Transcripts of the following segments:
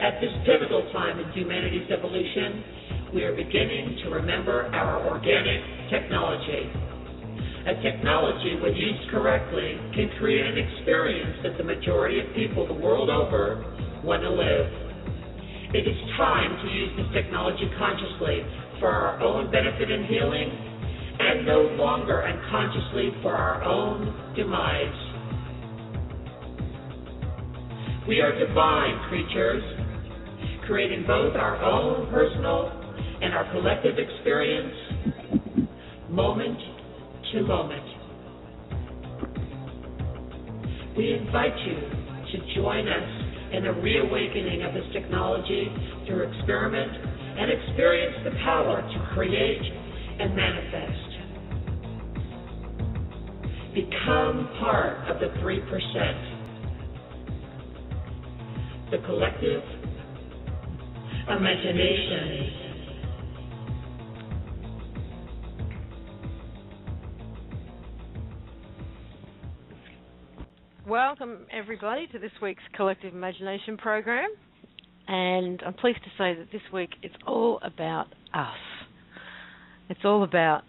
At this pivotal time in humanity's evolution, we are beginning to remember our organic technology. A technology, when used correctly, can create an experience that the majority of people the world over want to live. It is time to use this technology consciously for our own benefit and healing, and no longer unconsciously for our own demise. We are divine creatures, creating both our own personal and our collective experience, moment to moment. We invite you to join us in the reawakening of this technology through experiment and experience the power to create and manifest. Become part of the 3%. The collective imagination. Welcome, everybody, to this week's Collective Imagination program. And I'm pleased to say that this week it's all about us. It's all about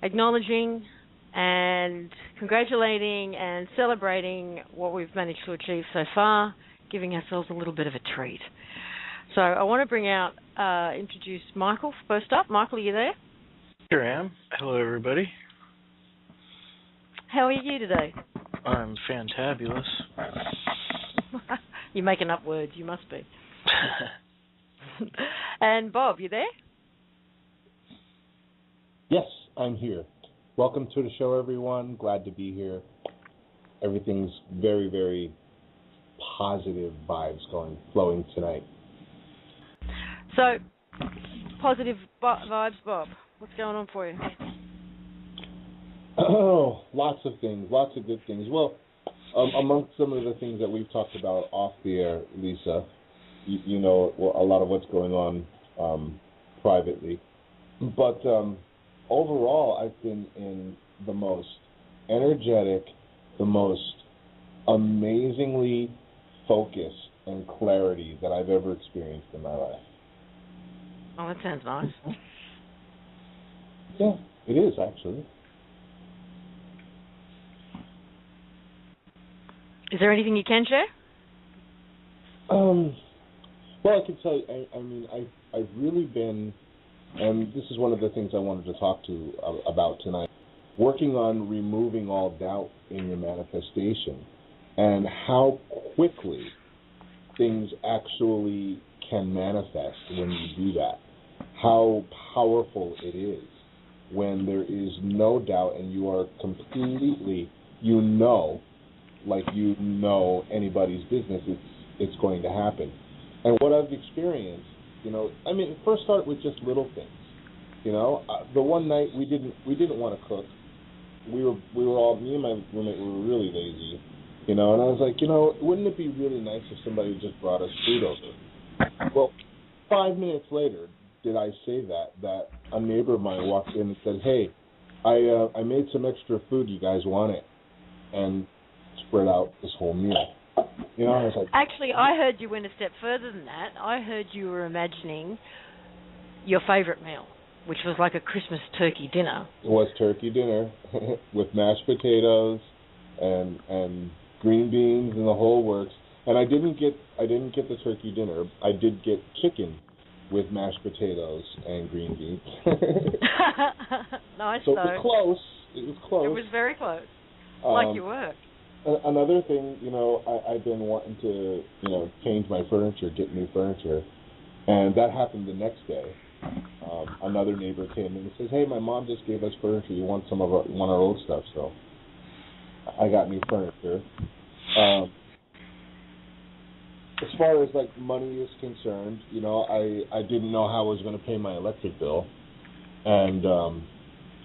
acknowledging and congratulating and celebrating what we've managed to achieve so far, giving ourselves a little bit of a treat. So I want to introduce Michael first up. Michael, are you there? Here I am. Hello, everybody. How are you today? I'm fantabulous. You're making up words. You must be. And Bob, you there? Yes, I'm here. Welcome to the show, everyone. Glad to be here. Everything's very, very positive vibes flowing tonight. So, positive vibes, Bob. What's going on for you? Oh, lots of things, lots of good things. Well, amongst some of the things that we've talked about off the air, Lisa, you know a lot of what's going on privately. But overall, I've been in the most energetic, the most amazingly focus and clarity that I've ever experienced in my life. Oh, that sounds nice. Yeah, it is actually. Is there anything you can share? Well, I can tell you, I've really been, and this is one of the things I wanted to talk to about tonight, working on removing all doubt in your manifestation and how quickly things actually can manifest when you do that. How powerful it is when there is no doubt and you are completely, like anybody's business, it's going to happen. And what I've experienced, first start with just little things. The one night we didn't want to cook. We were all, me and my roommate were really lazy, and I was like, wouldn't it be really nice if somebody just brought us food over? Well, 5 minutes later, did I say that a neighbor of mine walked in and said, hey, I made some extra food, you guys want it? And spread out this whole meal. I was like... Actually, I heard you went a step further than that. I heard you were imagining your favorite meal, which was like a Christmas turkey dinner. It was turkey dinner with mashed potatoes and green beans and the whole works. And I didn't get the turkey dinner. I did get chicken with mashed potatoes and green beans. Nice. So it was close. It was close. It was very close. Like you were. Another thing, I've been wanting to, change my furniture, get new furniture, and that happened the next day. Another neighbor came in and says, "Hey, my mom just gave us furniture. You want our old stuff?" So I got new furniture. As far as like money is concerned, I didn't know how I was going to pay my electric bill, and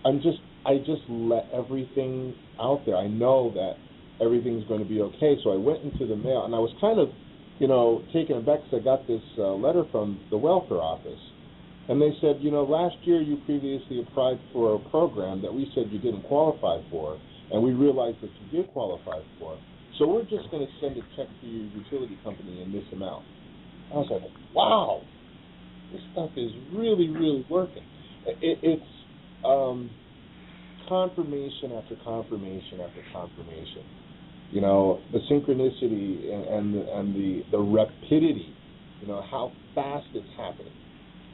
I just let everything out there. I know that everything's going to be okay. So I went into the mail, and I was kind of, taken aback because I got this letter from the welfare office. And they said, last year you previously applied for a program that we said you didn't qualify for, and we realized that you did qualify for. So we're just going to send a check to your utility company in this amount. I was like, wow, this stuff is really, really working. It's confirmation after confirmation after confirmation. You know, the synchronicity and the rapidity, you know, how fast it's happening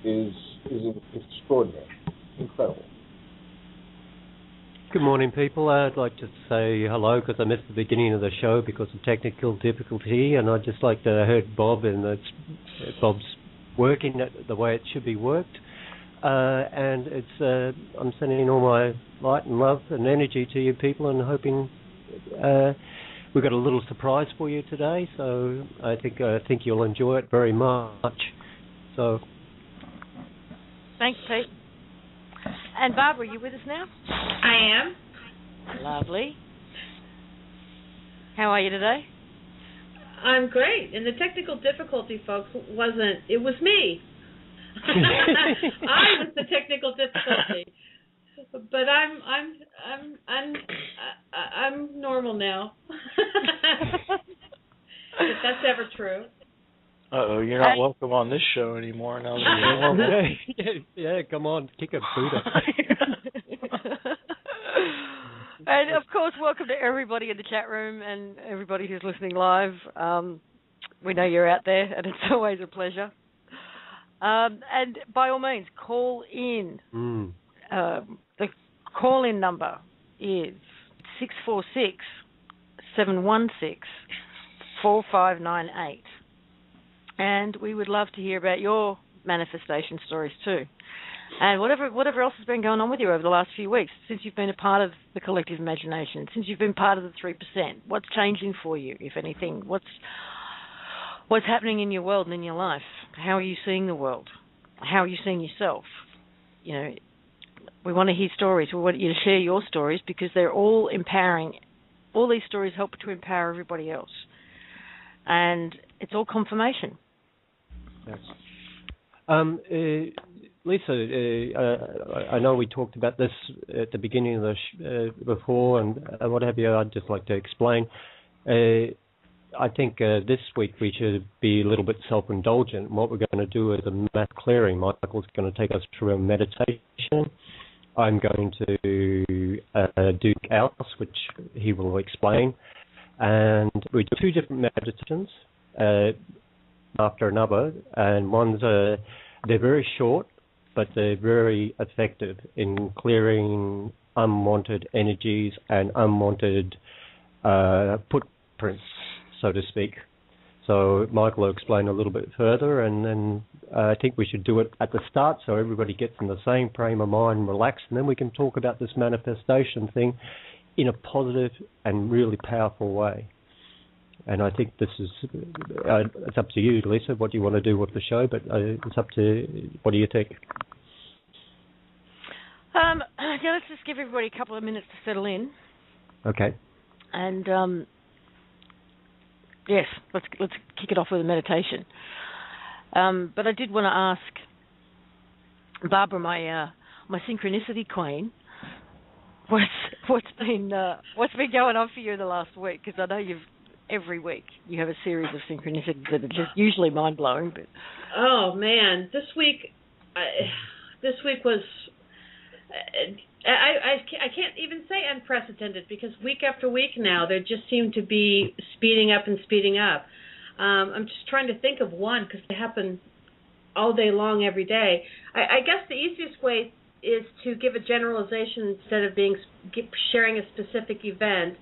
is extraordinary, incredible. Good morning, people. I'd like to say hello because I missed the beginning of the show because of technical difficulty, and I'd just like to heard Bob, and Bob's working it the way it should be worked. And it's I'm sending all my light and love and energy to you people, and hoping we've got a little surprise for you today. So I think you'll enjoy it very much. So thanks, Pete. And Barbara, are you with us now? I am. Lovely. How are you today? I'm great. And the technical difficulty, folks, it was me. I was the technical difficulty. But I'm normal now. If that's ever true. Uh-oh, you're not welcome on this show anymore now that you're normal. Yeah, come on, kick a boot up. And, of course, welcome to everybody in the chat room and everybody who's listening live. We know you're out there, and it's always a pleasure. And by all means, call in. The call-in number is 646-716-4598. And we would love to hear about your manifestation stories too. And whatever else has been going on with you over the last few weeks, since you've been a part of the collective imagination, since you've been part of the 3%, what's changing for you, if anything? What's happening in your world and in your life? How are you seeing the world? How are you seeing yourself? You know, we want to hear stories. We want you to share your stories because they're all empowering. All these stories help to empower everybody else. And it's all confirmation. Yes. Lisa, I know we talked about this at the beginning of the before and what have you. I'd just like to explain. I think this week we should be a little bit self-indulgent. What we're going to do is a math clearing. Michael's going to take us through a meditation. I'm going to do Gauss, which he will explain. And we do two different meditations after another, and one's they're very short, but they're very effective in clearing unwanted energies and unwanted footprints, so to speak. So Michael will explain a little bit further, and then I think we should do it at the start so everybody gets in the same frame of mind, relaxed, and then we can talk about this manifestation thing in a positive and really powerful way. And I think this is, it's up to you, Lisa, what you want to do with the show, but it's up to, what do you think? Yeah, let's just give everybody a couple of minutes to settle in. Okay. And, yes, let's kick it off with a meditation. But I did want to ask Barbara, my synchronicity queen, what's been going on for you in the last week? Because I know every week you have a series of synchronicities that are just usually mind-blowing. But oh man, this week was I can't even say unprecedented, because week after week now they just seem to be speeding up and speeding up. I'm just trying to think of one because they happen all day long every day. I guess the easiest way is to give a generalization instead of sharing a specific event.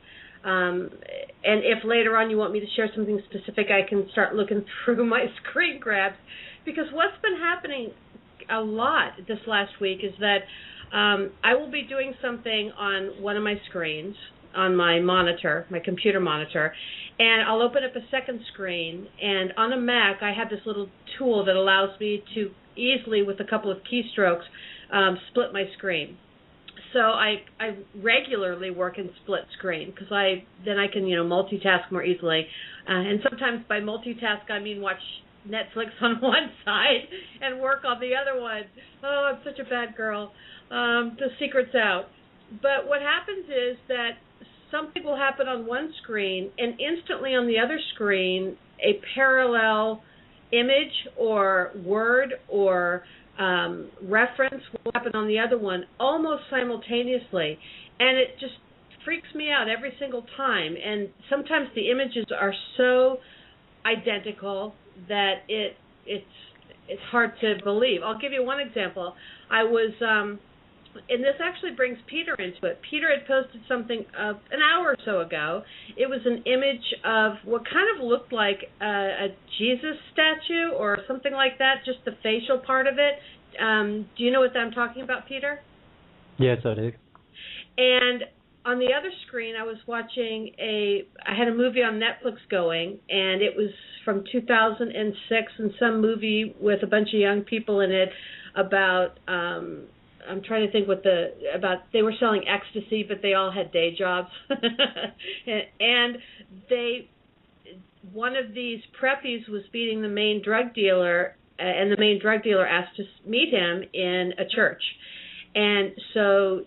And if later on you want me to share something specific, I can start looking through my screen grabs. Because what's been happening a lot this last week is that I will be doing something on one of my screens, on my monitor, my computer monitor, and I'll open up a second screen. And on a Mac, I have this little tool that allows me to easily, with a couple of keystrokes, split my screen. So I regularly work in split screen because then I can multitask more easily. And sometimes by multitask I mean watch Netflix on one side and work on the other one. Oh, I'm such a bad girl. The secret's out. But what happens is that something will happen on one screen, and instantly on the other screen a parallel image or word or reference will happen on the other one almost simultaneously, and it just freaks me out every single time. And sometimes the images are so identical that it's hard to believe. I'll give you one example. I was and this actually brings Peter into it. Peter had posted something an hour or so ago. It was an image of what kind of looked like a Jesus statue or something like that, just the facial part of it. Do you know what I'm talking about, Peter? Yes, I do. And on the other screen, I was watching I had a movie on Netflix going, and it was from 2006, and some movie with a bunch of young people in it about, I'm trying to think they were selling ecstasy, but they all had day jobs. And one of these preppies was beating the main drug dealer, and the main drug dealer asked to meet him in a church. And so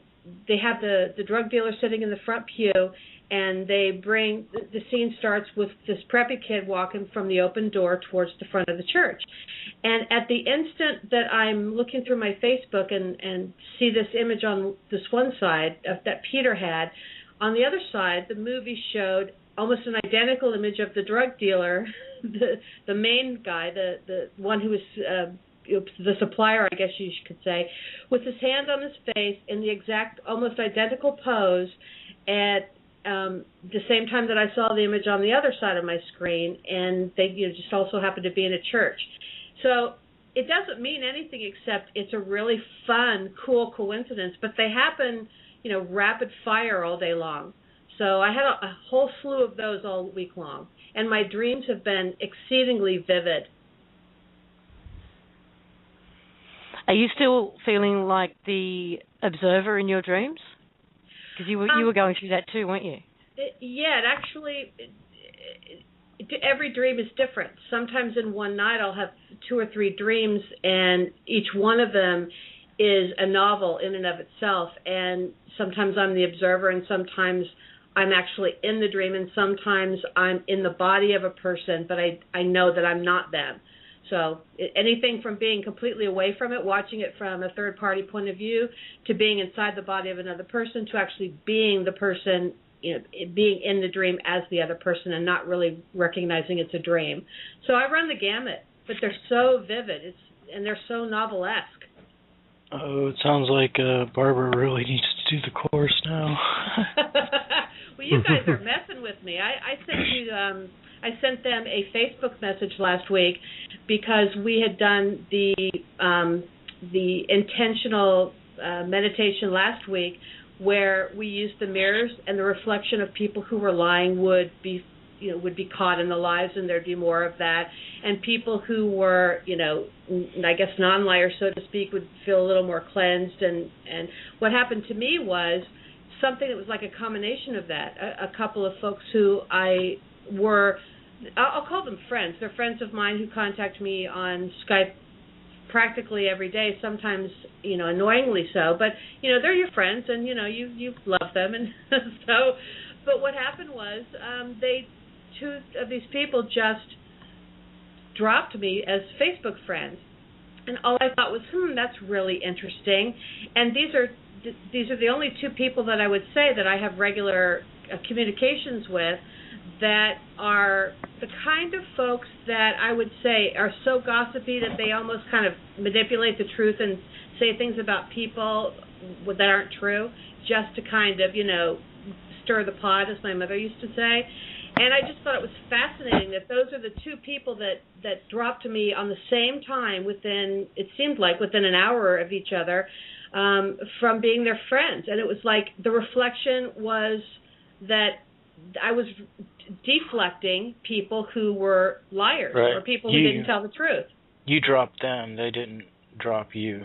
they have the drug dealer sitting in the front pew, and the scene starts with this preppy kid walking from the open door towards the front of the church. And at the instant that I'm looking through my Facebook and see this image on this one side that Peter had, on the other side, the movie showed almost an identical image of the drug dealer, the main guy, the one who was the supplier, I guess you could say, with his hand on his face in the exact, almost identical pose at the same time that I saw the image on the other side of my screen, and they just also happened to be in a church. So it doesn't mean anything except it's a really fun, cool coincidence, but they happen, rapid fire all day long. So I had a whole slew of those all week long, and my dreams have been exceedingly vivid. Are you still feeling like the observer in your dreams? Because you were going through that too, weren't you? Every dream is different. Sometimes in one night I'll have 2 or 3 dreams, and each one of them is a novel in and of itself. And sometimes I'm the observer, and sometimes I'm actually in the dream, and sometimes I'm in the body of a person, but I know that I'm not them. So anything from being completely away from it, watching it from a third-party point of view, to being inside the body of another person, to actually being the person, being in the dream as the other person and not really recognizing it's a dream. So I run the gamut, but they're so vivid, and they're so novelesque. Oh, it sounds like Barbara really needs to do the course now. Well, you guys are messing with me. I sent them a Facebook message last week because we had done the intentional meditation last week, where we used the mirrors, and the reflection of people who were lying would be caught in the lies, and there'd be more of that. And people who were, I guess non-liars, so to speak, would feel a little more cleansed. And what happened to me was something that was like a combination of that. A couple of folks who I'll call them friends. They're friends of mine who contact me on Skype practically every day, sometimes, annoyingly so, but, they're your friends, and, you love them, and so, but what happened was, 2 of these people just dropped me as Facebook friends, and all I thought was, that's really interesting, and these are the only 2 people that I would say that I have regular communications with, that are the kind of folks that I would say are so gossipy that they almost kind of manipulate the truth and say things about people that aren't true, just to kind of, stir the pot, as my mother used to say. And I just thought it was fascinating that those are the 2 people that dropped to me on the same time it seemed like within an hour of each other, from being their friends. And it was like the reflection was that I was deflecting people who were liars, right, or people who didn't tell the truth. You dropped them; they didn't drop you.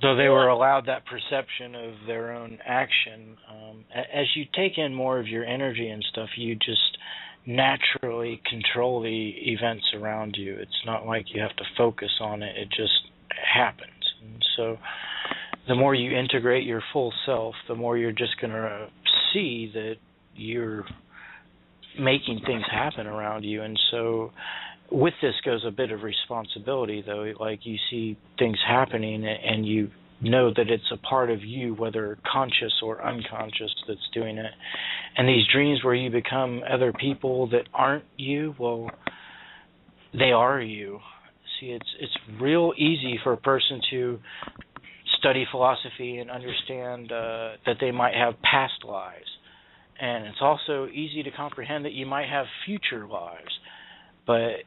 So they were allowed that perception of their own action. As you take in more of your energy and stuff, you just naturally control the events around you. It's not like you have to focus on it; it just happens. And so the more you integrate your full self, the more you're just going to see that you're making things happen around you. And so with this goes a bit of responsibility, though. Like, you see things happening and you know that it's a part of you, whether conscious or unconscious, that's doing it. And these dreams where you become other people that aren't you, well, they are you. See, it's real easy for a person to study philosophy and understand that they might have past lives. And it's also easy to comprehend that you might have future lives. But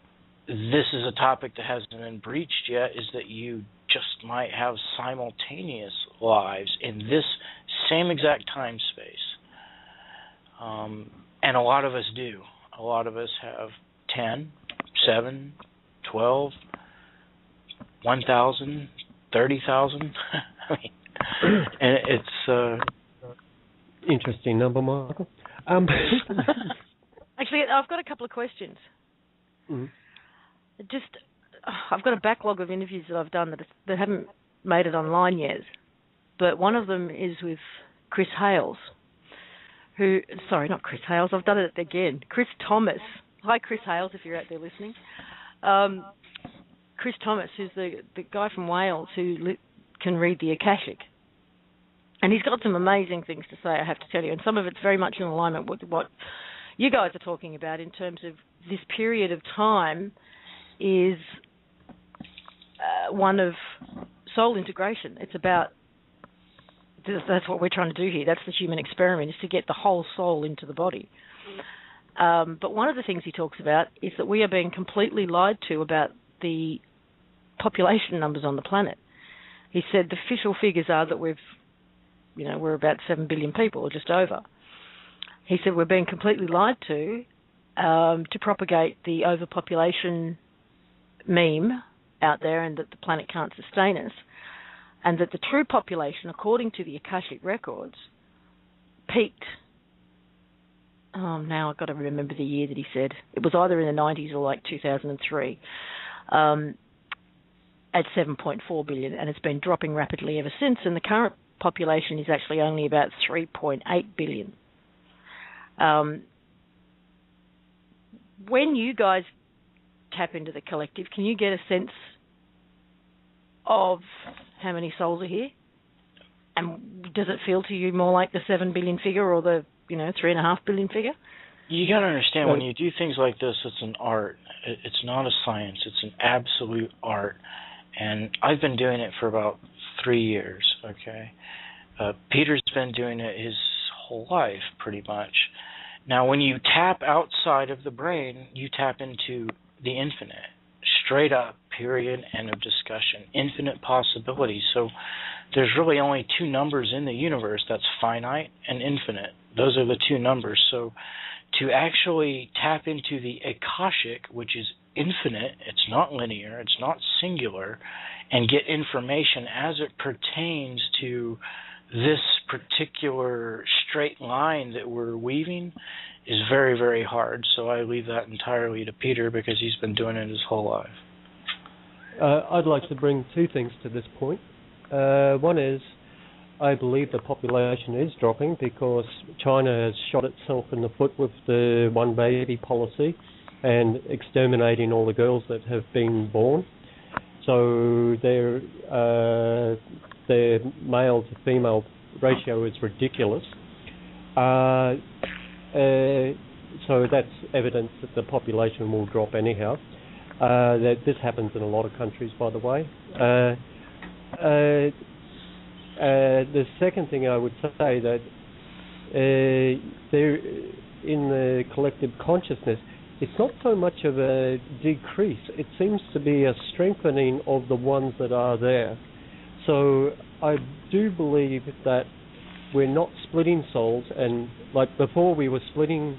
this is a topic that hasn't been breached yet, is that you just might have simultaneous lives in this same exact time space. And a lot of us do. A lot of us have 10, 7, 12, 1,000, 30,000. I mean, and it's interesting number, Michael. Actually, I've got a couple of questions. Mm-hmm. I've got a backlog of interviews that I've done that haven't made it online yet. But one of them is with Chris Hales, not Chris Hales, I've done it again. Chris Thomas. Hi, Chris Hales, if you're out there listening. Chris Thomas, who's the guy from Wales who can read the Akashic. And he's got some amazing things to say, I have to tell you. And some of it's very much in alignment with what you guys are talking about in terms of this period of time is one of soul integration. It's about, that's what we're trying to do here. That's the human experiment, is to get the whole soul into the body. But one of the things he talks about is that we are being completely lied to about the population numbers on the planet. He said the official figures are that we're about 7 billion people, or just over. He said we're being completely lied to propagate the overpopulation meme out there, and that the planet can't sustain us, and that the true population, according to the Akashic records, peaked. Now I've got to remember the year that he said. It was either in the 90s or like 2003, at 7.4 billion, and it's been dropping rapidly ever since, and the current population is actually only about 3.8 billion. When you guys tap into the collective, can you get a sense of how many souls are here? And does it feel to you more like the 7 billion figure or the 3.5 billion figure? You got to understand, when you do things like this, it's an art. It's not a science. It's an absolute art. And I've been doing it for about 3 years, okay? Peter's been doing it his whole life, pretty much. Now, when you tap outside of the brain, you tap into the infinite. Straight up, period, end of discussion. Infinite possibilities. So there's really only two numbers in the universe. That's finite and infinite. Those are the two numbers. So to actually tap into the Akashic, which is infinite, it's not linear, it's not singular, and get information as it pertains to this particular straight line that we're weaving, is very, very hard. So I leave that entirely to Peter, because he's been doing it his whole life. I'd like to bring two things to this point. One is, I believe the population is dropping because China has shot itself in the foot with the one baby policy and exterminating all the girls that have been born. So their male to female ratio is ridiculous. So that's evidence that the population will drop anyhow. That this happens in a lot of countries, by the way. The second thing I would say, that there, in the collective consciousness, it's not so much of a decrease. It seems to be a strengthening of the ones that are there. So I do believe that we're not splitting souls, and like before we were splitting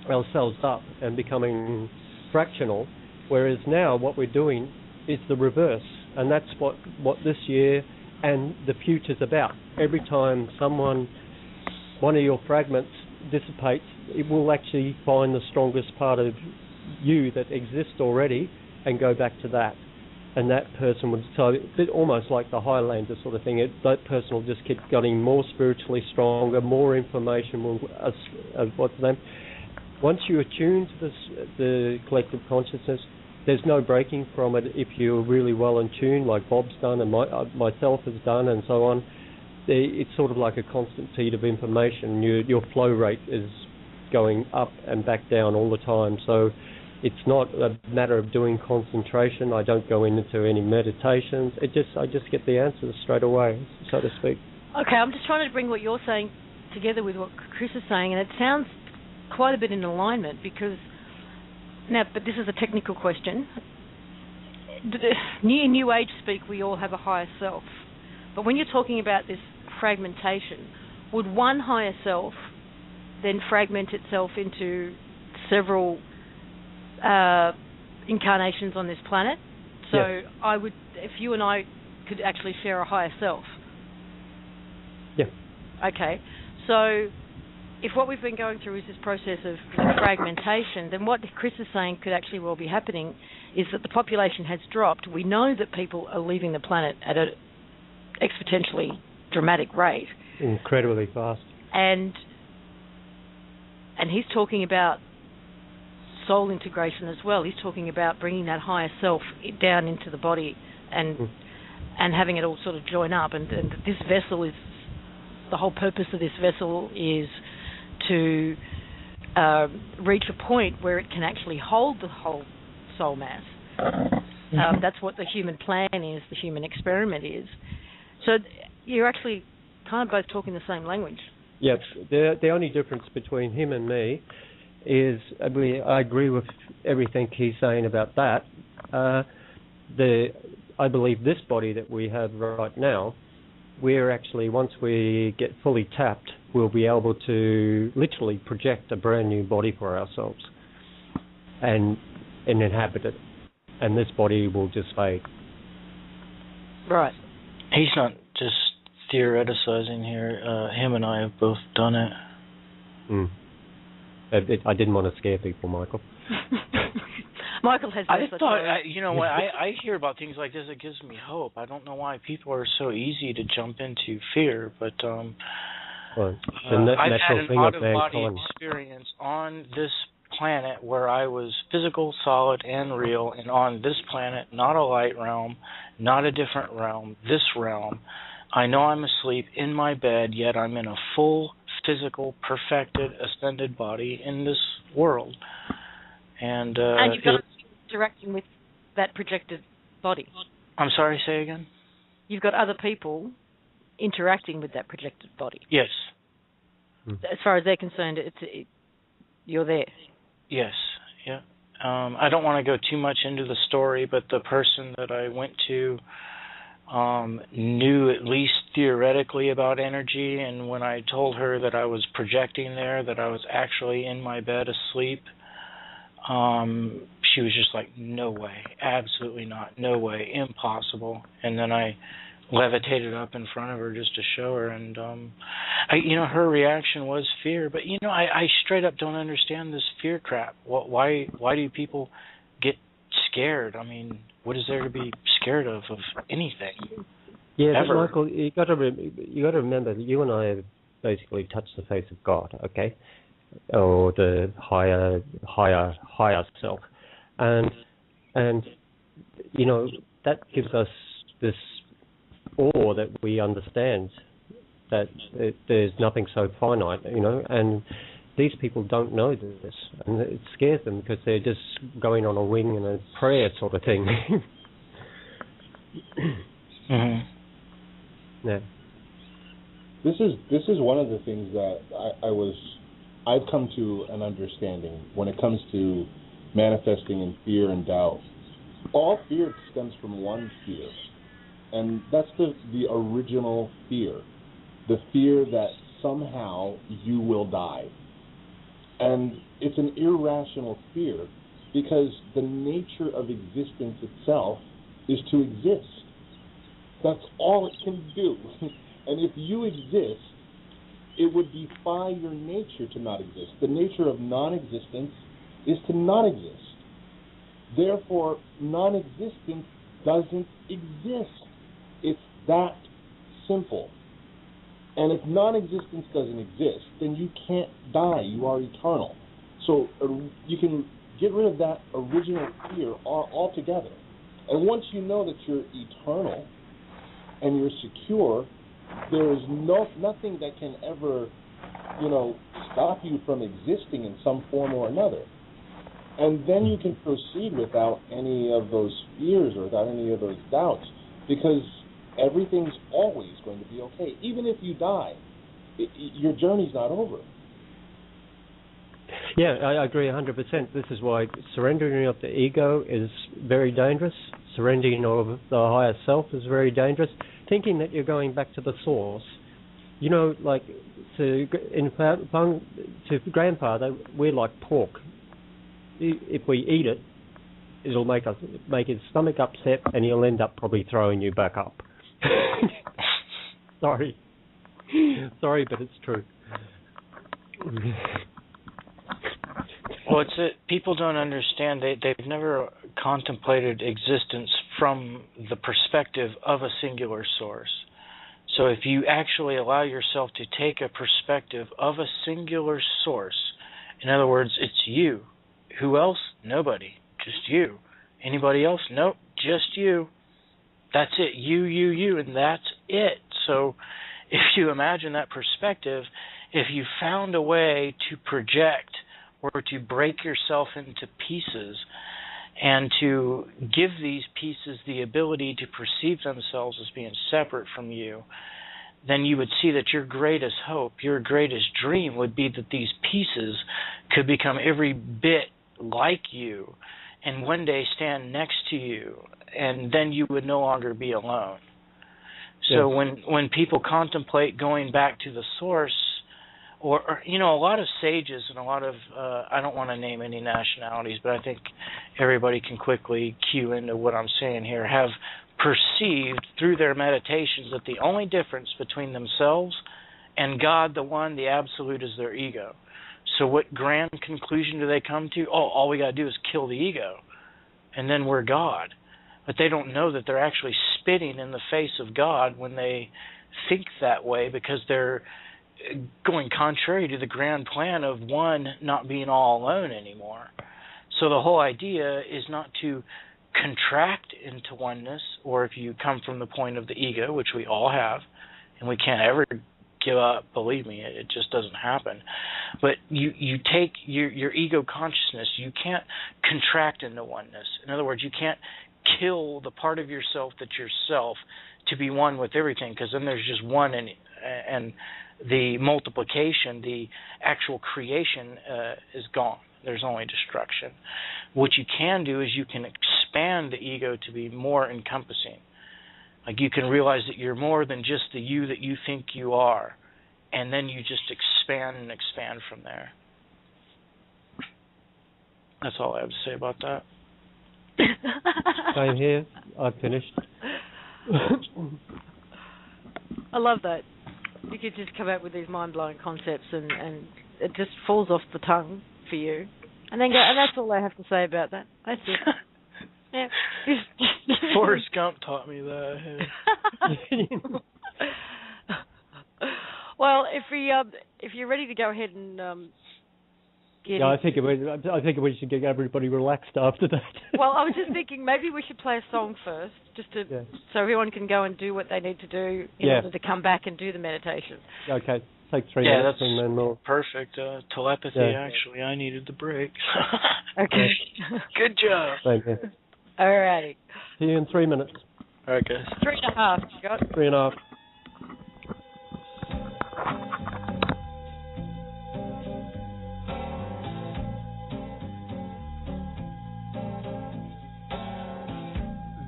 ourselves up and becoming fractional, whereas now what we're doing is the reverse, and that's what this year and the future's about. Every time one of your fragments dissipates, it will actually find the strongest part of you that exists already and go back to that. And that person would, so a bit almost like the Highlander sort of thing, that person will just keep getting more spiritually stronger, more information. What's the name? Once you attune to the collective consciousness, there's no breaking from it if you're really well in tune, like Bob's done and myself has done, and so on. It's sort of like a constant feed of information. Your flow rate is going up and back down all the time. So it's not a matter of doing concentration. I don't go into any meditations. I just get the answers straight away, so to speak. Okay, I'm just trying to bring what you're saying together with what Chris is saying, and it sounds quite a bit in alignment because but this is a technical question. In New Age speak, we all have a higher self, but when you're talking about this fragmentation, would one higher self then fragment itself into several incarnations on this planet? So yes. I would, if you and I could actually share a higher self. Yeah. Okay. So if what we've been going through is this process of fragmentation, then what Chris is saying could actually well be happening is that the population has dropped. We know that people are leaving the planet at an exponentially dramatic rate. Incredibly fast. And he's talking about soul integration as well. He's talking about bringing that higher self down into the body and having it all sort of join up. And this vessel is, the whole purpose of this vessel is to reach a point where it can actually hold the whole soul mass. That's what the human plan is, the human experiment is. So you're actually kind of both talking the same language. Yes. The only difference between him and me is I agree with everything he's saying about that. I believe this body that we have right now, we're actually, once we get fully tapped, we'll be able to literally project a brand new body for ourselves and inhabit it. And this body will just fade. Right. He's not just theoreticizing here. Him and I have both done it. I didn't want to scare people, Michael. Michael has. I thought, you know what? I hear about things like this. It gives me hope. I don't know why people are so easy to jump into fear, but I've had an out-of-body experience on this planet where I was physical, solid, and real, and on this planet, not a light realm, not a different realm, this realm. I know I'm asleep in my bed, yet I'm in a full, physical, perfected, ascended body in this world. And you've got interacting with that projected body. I'm sorry, say again? You've got other people interacting with that projected body. Yes. As far as they're concerned, you're there. Yes, yeah. I don't want to go too much into the story, but the person that I went to knew at least theoretically about energy, and when I told her that I was projecting there, that I was actually in my bed asleep, she was just like, no way, absolutely not, no way, impossible. And then I levitated up in front of her just to show her, and her reaction was fear. But I straight up don't understand this fear crap. Why do people get scared? I mean, what is there to be scared of anything? Yeah, ever? But Michael, you got to remember that you and I have basically touched the face of God, okay, or the higher self, and that gives us this awe that we understand that there's nothing so finite, and these people don't know this, and it scares them because they're just going on a wing and a prayer sort of thing. Mm-hmm. Yeah. This is one of the things that I've come to an understanding when it comes to manifesting in fear and doubt. All fear stems from one fear, and that's the original fear, the fear that somehow you will die. And it's an irrational fear because the nature of existence itself is to exist. That's all it can do. And if you exist, it would defy your nature to not exist. The nature of non-existence is to not exist. Therefore, non-existence doesn't exist. It's that simple. And if non-existence doesn't exist, then you can't die. You are eternal. So you can get rid of that original fear altogether. And once you know that you're eternal and you're secure, there is nothing that can ever, stop you from existing in some form or another. And then you can proceed without any of those fears or without any of those doubts, because everything's always going to be okay. Even if you die, your journey's not over. Yeah, I agree 100%. This is why surrendering of the ego is very dangerous. Surrendering of the higher self is very dangerous. Thinking that you're going back to the source. Like to grandfather, we're like pork. If we eat it, it'll make his stomach upset, and he'll end up probably throwing you back up. Sorry, but it's true. Well, it's that people don't understand. They've never contemplated existence from the perspective of a singular source. So if you actually allow yourself to take a perspective of a singular source, in other words, it's you. Who else? Nobody. Just you. Anybody else? Nope. Just you. That's it. You, and that's it. So if you imagine that perspective, if you found a way to project or to break yourself into pieces and to give these pieces the ability to perceive themselves as being separate from you, then you would see that your greatest hope, your greatest dream would be that these pieces could become every bit like you and one day stand next to you, and then you would no longer be alone. So when people contemplate going back to the source, or a lot of sages and a lot of, I don't want to name any nationalities, but I think everybody can quickly cue into what I'm saying here, have perceived through their meditations that the only difference between themselves and God, the one, the absolute, is their ego. So what grand conclusion do they come to? All we got to do is kill the ego, and then we're God. But they don't know that they're actually spitting in the face of God when they think that way, because they're going contrary to the grand plan of one not being all alone anymore. So the whole idea is not to contract into oneness, or if you come from the point of the ego, which we all have, and we can't ever give up, believe me, it just doesn't happen. But you take your ego consciousness, you can't contract into oneness. In other words, you can't kill the part of yourself that's yourself to be one with everything, because then there's just one, and the multiplication, the actual creation is gone. There's only destruction. What you can do is you can expand the ego to be more encompassing. Like you can realize that you're more than just the you that you think you are, and then you just expand and expand from there. That's all I have to say about that. Same here. I've finished. I love that. You could just come up with these mind-blowing concepts, and it just falls off the tongue for you, and then go, and that's all I have to say about that. That's it. Yeah. Forrest Gump taught me that. Well, if you're ready to go ahead and get, I think we should get everybody relaxed after that. Well, I was just thinking maybe we should play a song first, just to so everyone can go and do what they need to do in order to come back and do the meditation. Okay, take 3 minutes and then we'll... Perfect. Telepathy. Actually, I needed the break. Okay. Good job. Thank you. All righty. See you in 3 minutes. All right, guys. 3.5. You got 3.5.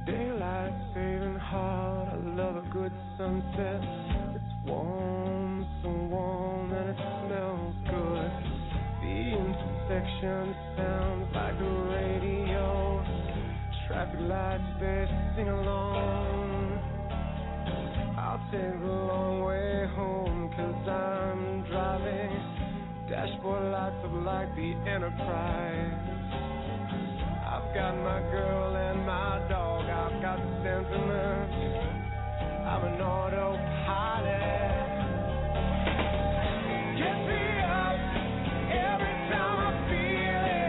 Daylight saving hard. I love a good sunset. It's warm, so warm, and it smells good. The intersection sounds like a radio. Traffic lights, they sing along. I'll take the long way home, 'cause I'm driving. Dashboard lights up like the Enterprise. I've got my girl and my dog. I've got sentiment. I'm an autopilot. Get me up every time I feel it.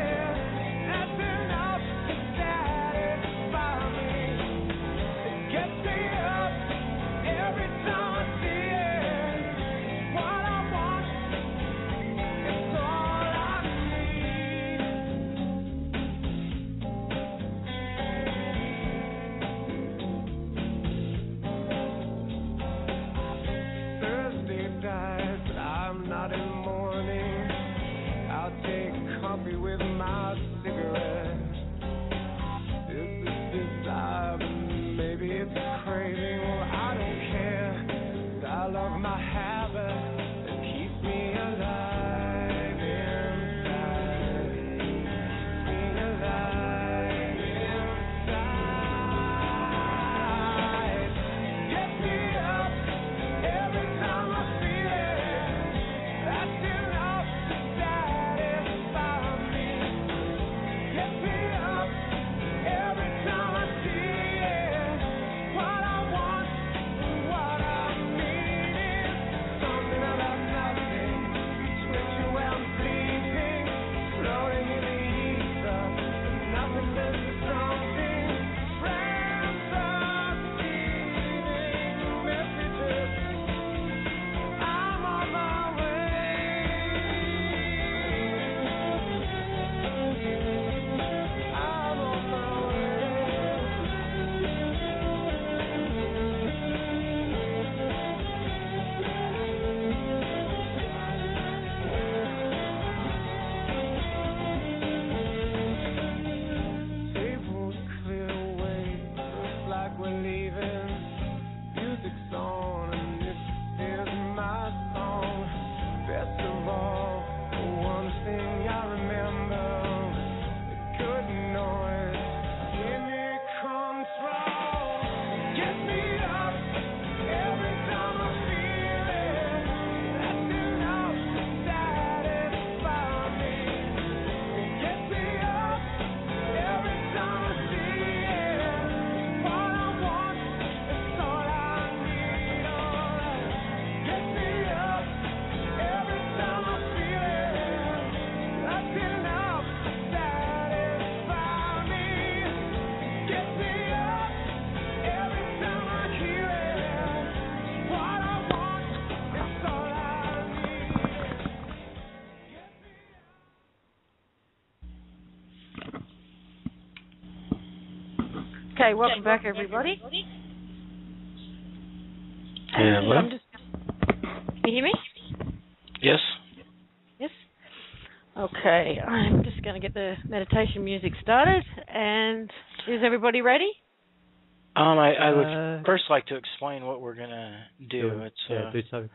Okay, welcome back, everybody. Hello. Can you hear me? Yes. Yes. Okay, I'm just going to get the meditation music started. And is everybody ready? I would first like to explain what we're going to do. Do so.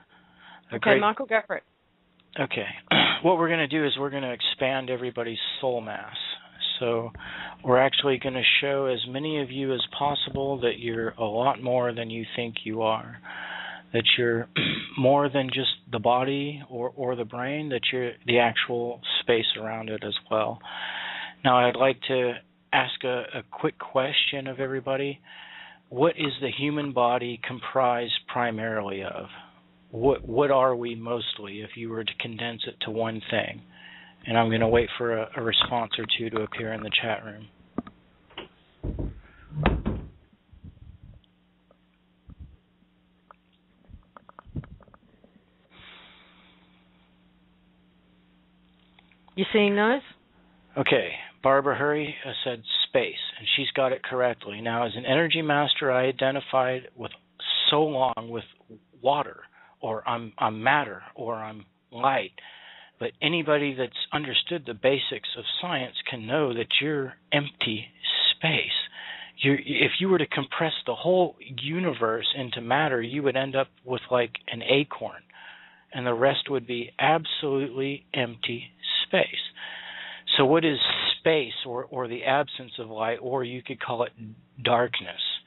Okay, Michael, go for it. Okay. What we're going to do is we're going to expand everybody's soul mass. So we're actually going to show as many of you as possible that you're a lot more than you think you are, that you're more than just the body or the brain, that you're the actual space around it as well. Now, I'd like to ask a quick question of everybody. What is the human body comprised primarily of? What are we mostly, if you were to condense it to one thing? And I'm going to wait for a response or two to appear in the chat room. You seeing those? Okay, Barbara Hurry said space, and she's got it correctly. Now, as an energy master, I identified with so long with water, or I'm matter, or I'm light. But anybody that's understood the basics of science can know that you're empty space. If you were to compress the whole universe into matter, you would end up with like an acorn, and the rest would be absolutely empty space. So what is space, or the absence of light, or you could call it darkness?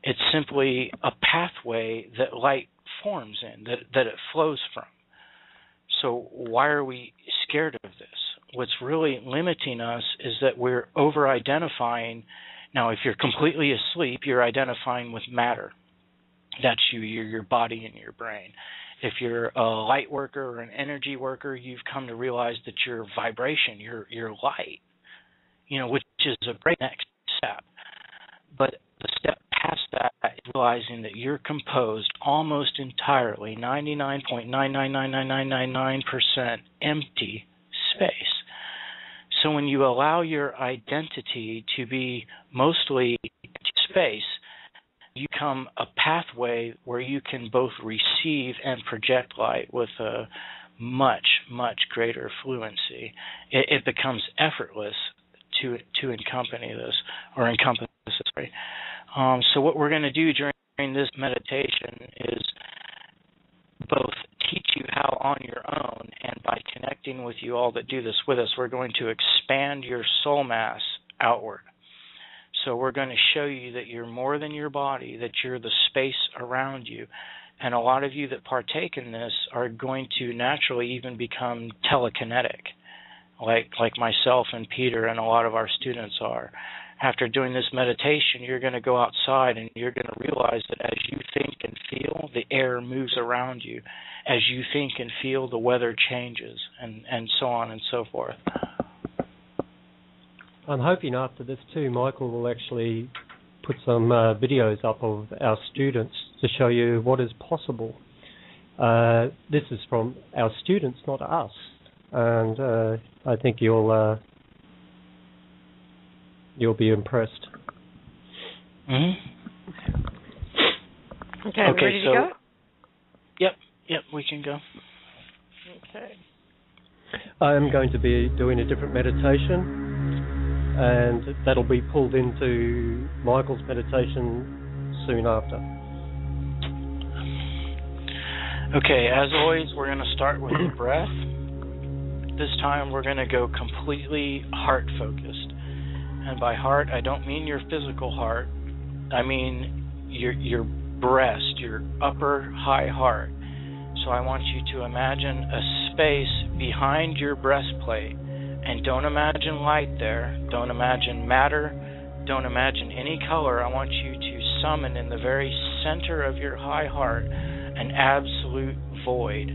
It's simply a pathway that light forms in, that it flows from. So why are we scared of this? What's really limiting us is that we're over-identifying. Now, if you're completely asleep, you're identifying with matter. That's you, your body and your brain. If you're a light worker or an energy worker, you've come to realize that you're vibration, you're light, which is a great next step. But the step past that is realizing that you're composed almost entirely, 99.9999999% empty space. So when you allow your identity to be mostly empty space, you become a pathway where you can both receive and project light with a much, much greater fluency. It becomes effortless to encompass this. Sorry. So what we're going to do during this meditation is both teach you how on your own, and by connecting with you all that do this with us, we're going to expand your soul mass outward. So we're going to show you that you're more than your body, that you're the space around you. And a lot of you that partake in this are going to naturally even become telekinetic, like myself and Peter and a lot of our students are. After doing this meditation, you're going to go outside and you're going to realize that as you think and feel, the air moves around you. As you think and feel, the weather changes, and so on and so forth. I'm hoping after this too, Michael will actually put some videos up of our students to show you what is possible. This is from our students, not us. And I think you'll be impressed. Mm-hmm. Okay, ready to go? Yep, we can go. Okay. I'm going to be doing a different meditation, and that'll be pulled into Michael's meditation soon after. Okay, as always, we're going to start with the breath. This time we're going to go completely heart-focused. And by heart, I don't mean your physical heart. I mean your breast, your upper high heart. So I want you to imagine a space behind your breastplate. And don't imagine light there. Don't imagine matter. Don't imagine any color. I want you to summon in the very center of your high heart an absolute void.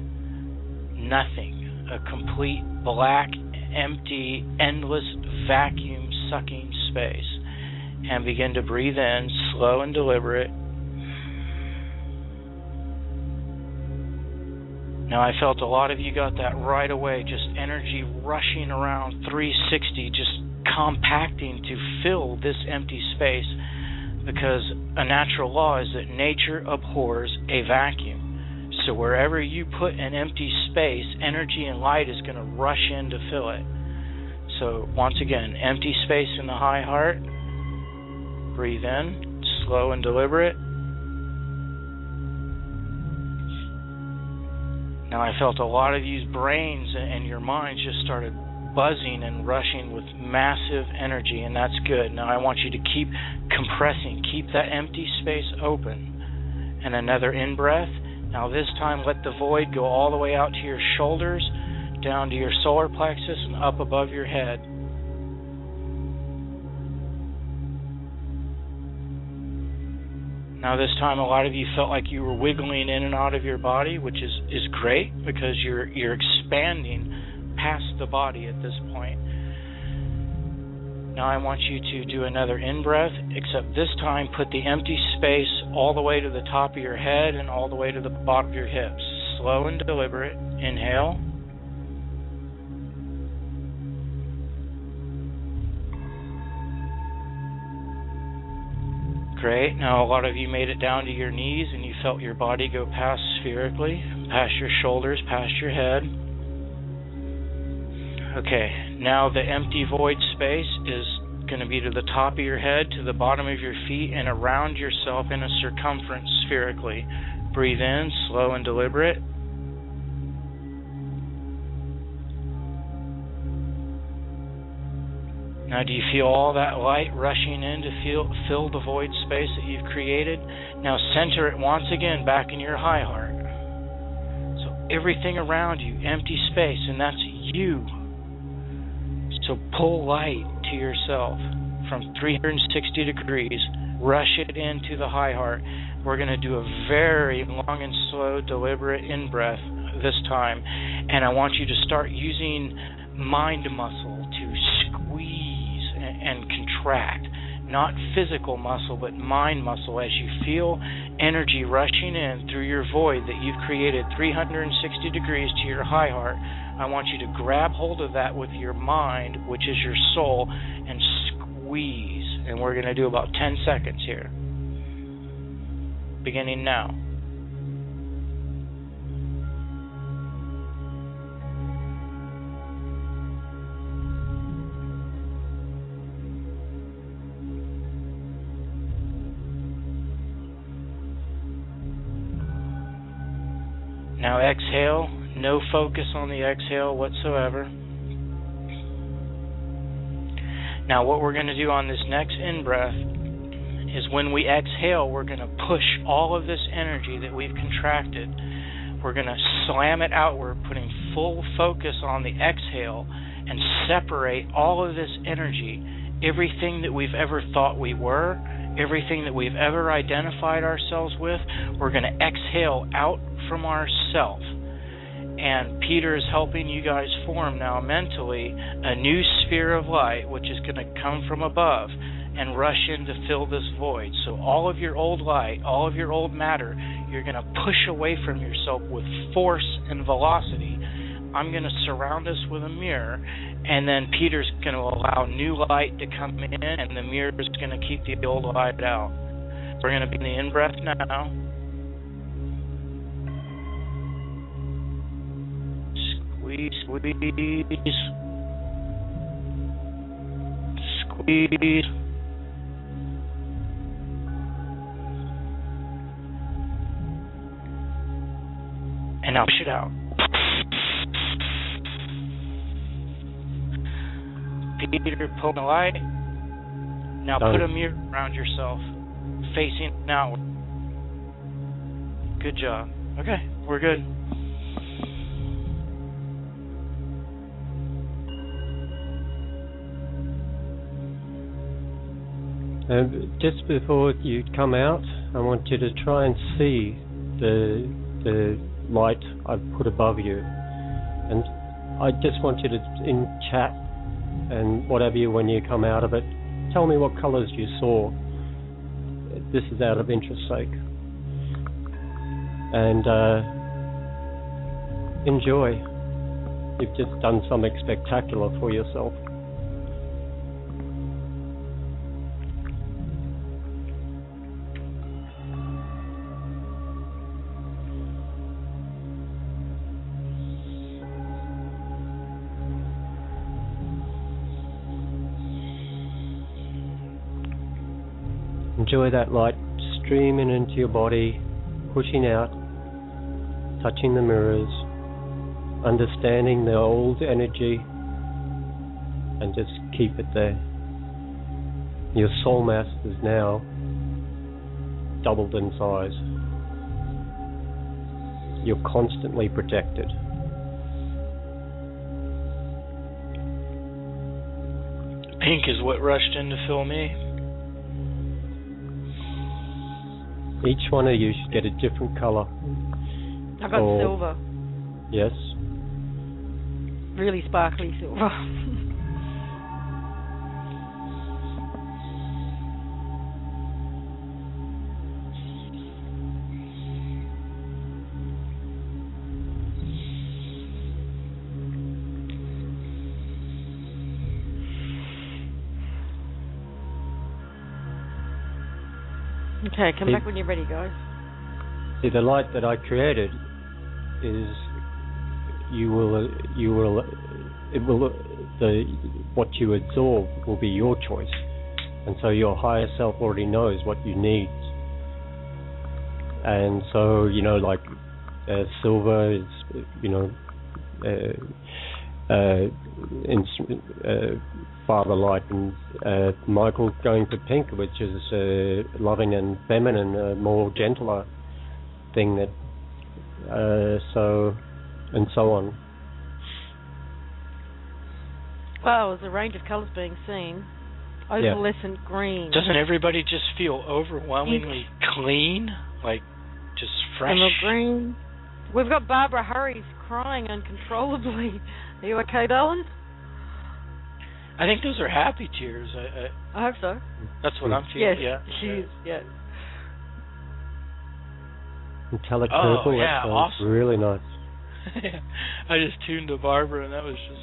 Nothing. A complete black, empty, endless vacuum sucking space. And begin to breathe in, slow and deliberate. Now, I felt a lot of you got that right away, just energy rushing around 360, just compacting to fill this empty space. because a natural law is that nature abhors a vacuum. So wherever you put an empty space, energy and light is going to rush in to fill it. So once again, empty space in the high heart. Breathe in, slow and deliberate. Now I felt a lot of you's brains and your minds just started buzzing and rushing with massive energy, and that's good. Now I want you to keep compressing, keep that empty space open. And another in-breath. Now this time let the void go all the way out to your shoulders, down to your solar plexus, and up above your head. Now this time a lot of you felt like you were wiggling in and out of your body, which is great because you're expanding past the body at this point. Now I want you to do another in-breath, except this time put the empty space all the way to the top of your head and all the way to the bottom of your hips. Slow and deliberate. Inhale. Great. Now a lot of you made it down to your knees and you felt your body go past spherically, past your shoulders, past your head. Okay, now the empty void space is going to be to the top of your head, to the bottom of your feet, and around yourself in a circumference spherically. Breathe in, slow and deliberate. Now do you feel all that light rushing in to fill the void space that you've created? Now center it once again back in your high heart. So everything around you, empty space, and that's you. So pull light to yourself from 360 degrees, rush it into the high heart. We're going to do a very long and slow, deliberate in-breath this time. And I want you to start using mind muscle to squeeze and contract. Not physical muscle, but mind muscle as you feel energy rushing in through your void that you've created 360 degrees to your high heart. I want you to grab hold of that with your mind, which is your soul, and squeeze. And we're going to do about 10 seconds here. Beginning now. Now exhale. No focus on the exhale whatsoever. Now what we're going to do on this next in-breath is when we exhale, we're going to push all of this energy that we've contracted. We're going to slam it outward, putting full focus on the exhale and separate all of this energy, everything that we've ever thought we were, everything that we've ever identified ourselves with. We're going to exhale out from ourself. And Peter is helping you guys form now mentally a new sphere of light, which is going to come from above and rush in to fill this void. So all of your old light, all of your old matter, you're going to push away from yourself with force and velocity. I'm going to surround us with a mirror, and then Peter's going to allow new light to come in, and the mirror is going to keep the old light out. We're going to be in the in-breath now. Squeeze, squeeze, squeeze. And now push it out. Peter, pull the light. Now put a mirror around yourself, facing outward. Good job. Okay, we're good. Just before you come out, I want you to try and see the light I've put above you. And I just want you to, in chat and whatever you, when you come out of it, tell me what colours you saw. This is out of interest's sake. And enjoy. You've just done something spectacular for yourself. enjoy that light streaming into your body, pushing out, touching the mirrors, understanding the old energy, and just keep it there. Your soul mass is now doubled in size. You're constantly protected. Pink is what rushed in to fill me. Each one of you should get a different color. I got silver. Yes. Really sparkly silver. Okay, come back when you're ready, guys. See, the light that I created is what you absorb will be your choice, and so your higher self already knows what you need. And so, like silver is, Father Light, and Michael going for pink, which is loving and feminine, a more gentler thing, that so on. Well, there's a range of colours being seen. Opalescent green. Doesn't everybody just feel overwhelmingly clean? Like, just fresh? Emerald green. We've got Barbara Hurries crying uncontrollably. Are you okay, darling? I think those are happy tears. I hope so. That's what I'm feeling. Yes, she is, yes. Metallic purple, yeah, awesome. Really nice. I just tuned to Barbara, and that was just,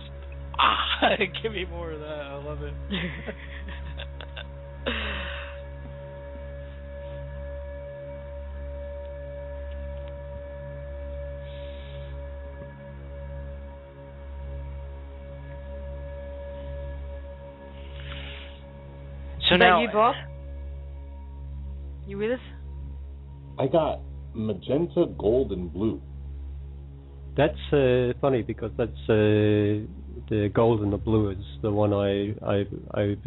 give me more of that. I love it. So is now, that you, Bob? You with us? I got magenta, gold, and blue. That's funny, because that's the gold and the blue is the one I've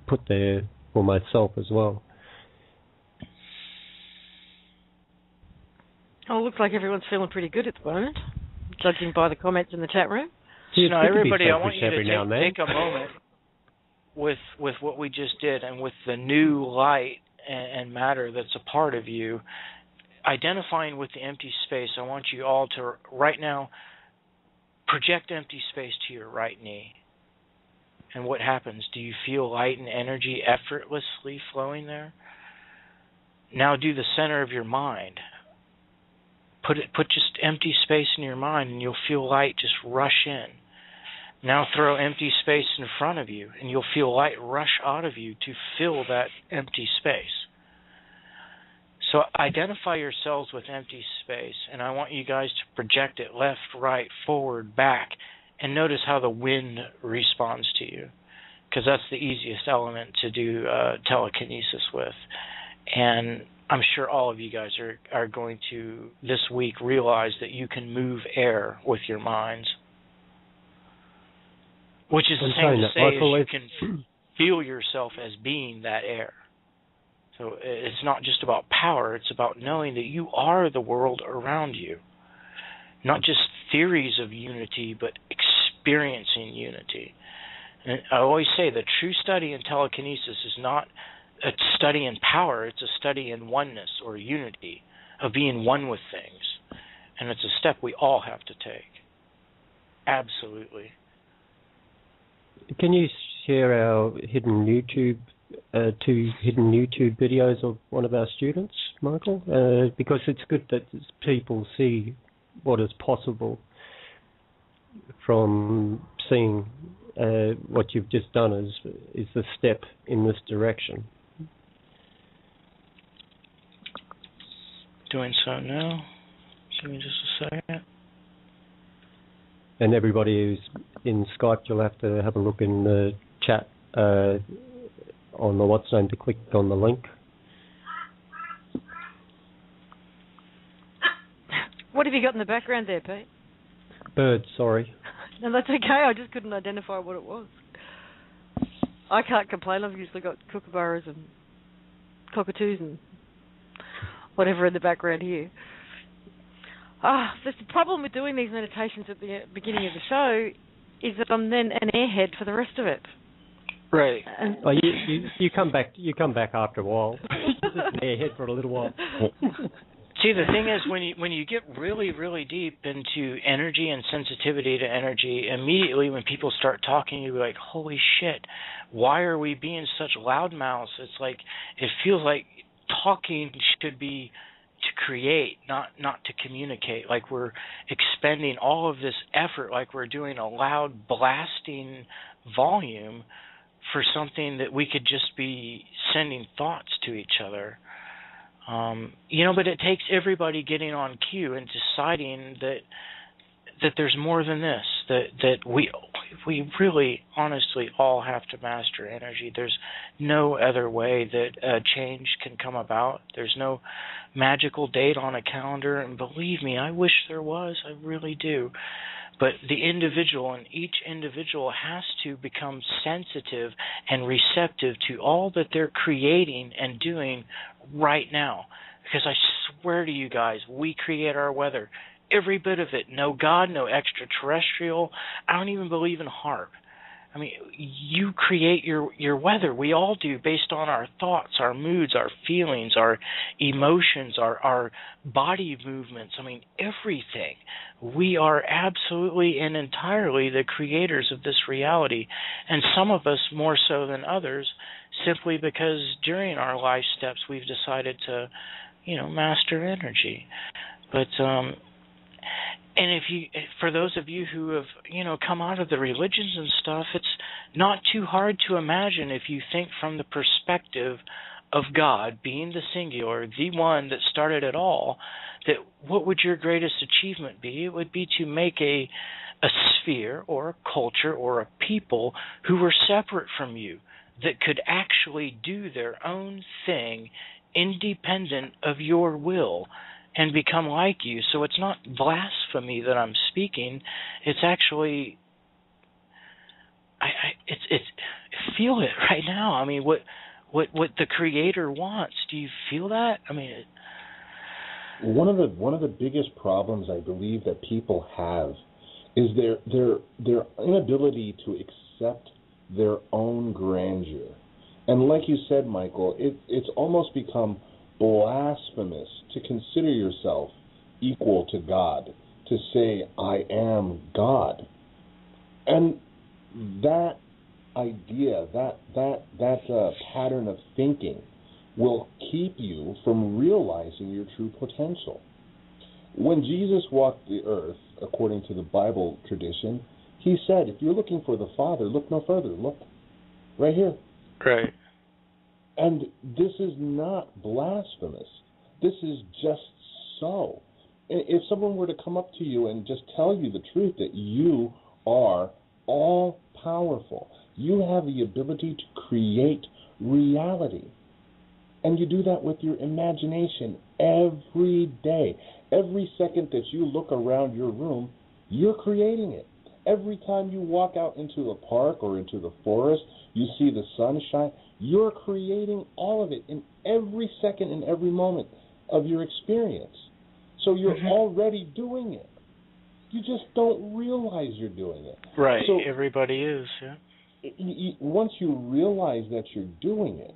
put there for myself as well. Oh, it looks like everyone's feeling pretty good at the moment, judging by the comments in the chat room. So now, everybody, I want you to take a moment with what we just did, and with the new light and matter that's a part of you, identifying with the empty space. I want you all to, right now, project empty space to your right knee. And what happens? Do you feel light and energy effortlessly flowing there? Now do the center of your mind. Put just empty space in your mind, and you'll feel light just rush in. Now throw empty space in front of you, and you'll feel light rush out of you to fill that empty space. So identify yourselves with empty space, and I want you guys to project it left, right, forward, back, and notice how the wind responds to you, because that's the easiest element to do telekinesis with. And I'm sure all of you guys are going to, this week, realize that you can move air with your minds. Which is the same to say as you can feel yourself as being that air. So it's not just about power, it's about knowing that you are the world around you. Not just theories of unity, but experiencing unity. And I always say the true study in telekinesis is not a study in power, it's a study in oneness or unity, of being one with things. And it's a step we all have to take. Absolutely. Can you share our hidden YouTube, 2 hidden YouTube videos of one of our students, Michael? Because it's good that people see what is possible from seeing what you've just done is the step in this direction. Doing so now. Give me just a second. And everybody who's in Skype, you'll have to have a look in the chat on the what's name to click on the link. What have you got in the background there, Pete? Birds, sorry. No, that's okay. I just couldn't identify what it was. I can't complain. I've usually got kookaburras and cockatoos and whatever in the background here. The problem with doing these meditations at the beginning of the show is that I'm then an airhead for the rest of it. Right. And Well, you come back. You come back after a while. Just an airhead for a little while. See, the thing is, when you get really, really deep into energy and sensitivity to energy, immediately when people start talking, you're like, holy shit, why are we being such loudmouths? It's like, it feels like talking should be to create, not to communicate. Like we're expending all of this effort, like we're doing a loud blasting volume for something that we could just be sending thoughts to each other. But it takes everybody getting on cue and deciding that there's more than this, that we really honestly all have to master energy. There's no other way that a change can come about. There's no magical date on a calendar, and believe me, I wish there was. I really do. But the individual, and each individual has to become sensitive and receptive to all that they're creating and doing right now. Because I swear to you guys, we create our weather. Every bit of it. No God, no extraterrestrial. I don't even believe in HAARP. I mean, you create your weather. We all do, based on our thoughts, our moods, our feelings, our emotions, our body movements. I mean, everything. We are absolutely and entirely the creators of this reality, and some of us more so than others, simply because during our life steps we've decided to, master energy. But and for those of you who have, come out of the religions and stuff, it's not too hard to imagine, if you think from the perspective of God being the singular, the one that started it all, that what would your greatest achievement be? It would be to make a sphere or a culture or a people who were separate from you, that could actually do their own thing independent of your will and become like you. So it's not blasphemy that I'm speaking. It's actually, I feel it right now. I mean, what the Creator wants. Do you feel that? I mean, one of the biggest problems I believe that people have is their inability to accept their own grandeur. And like you said, Michael, it's almost become blasphemous to consider yourself equal to God, to say, I am God. And that idea, that pattern of thinking will keep you from realizing your true potential. When Jesus walked the earth, according to the Bible tradition, he said, if you're looking for the Father, look no further. Look right here. Right. And this is not blasphemous. This is just so. If someone were to come up to you and just tell you the truth that you are all powerful, you have the ability to create reality. And you do that with your imagination every day. Every second that you look around your room, you're creating it. Every time you walk out into a park or into the forest, you see the sun shine, you're creating all of it in every second and every moment of your experience. So you're already doing it. You just don't realize you're doing it. Right. So everybody is, yeah. Once you realize that you're doing it,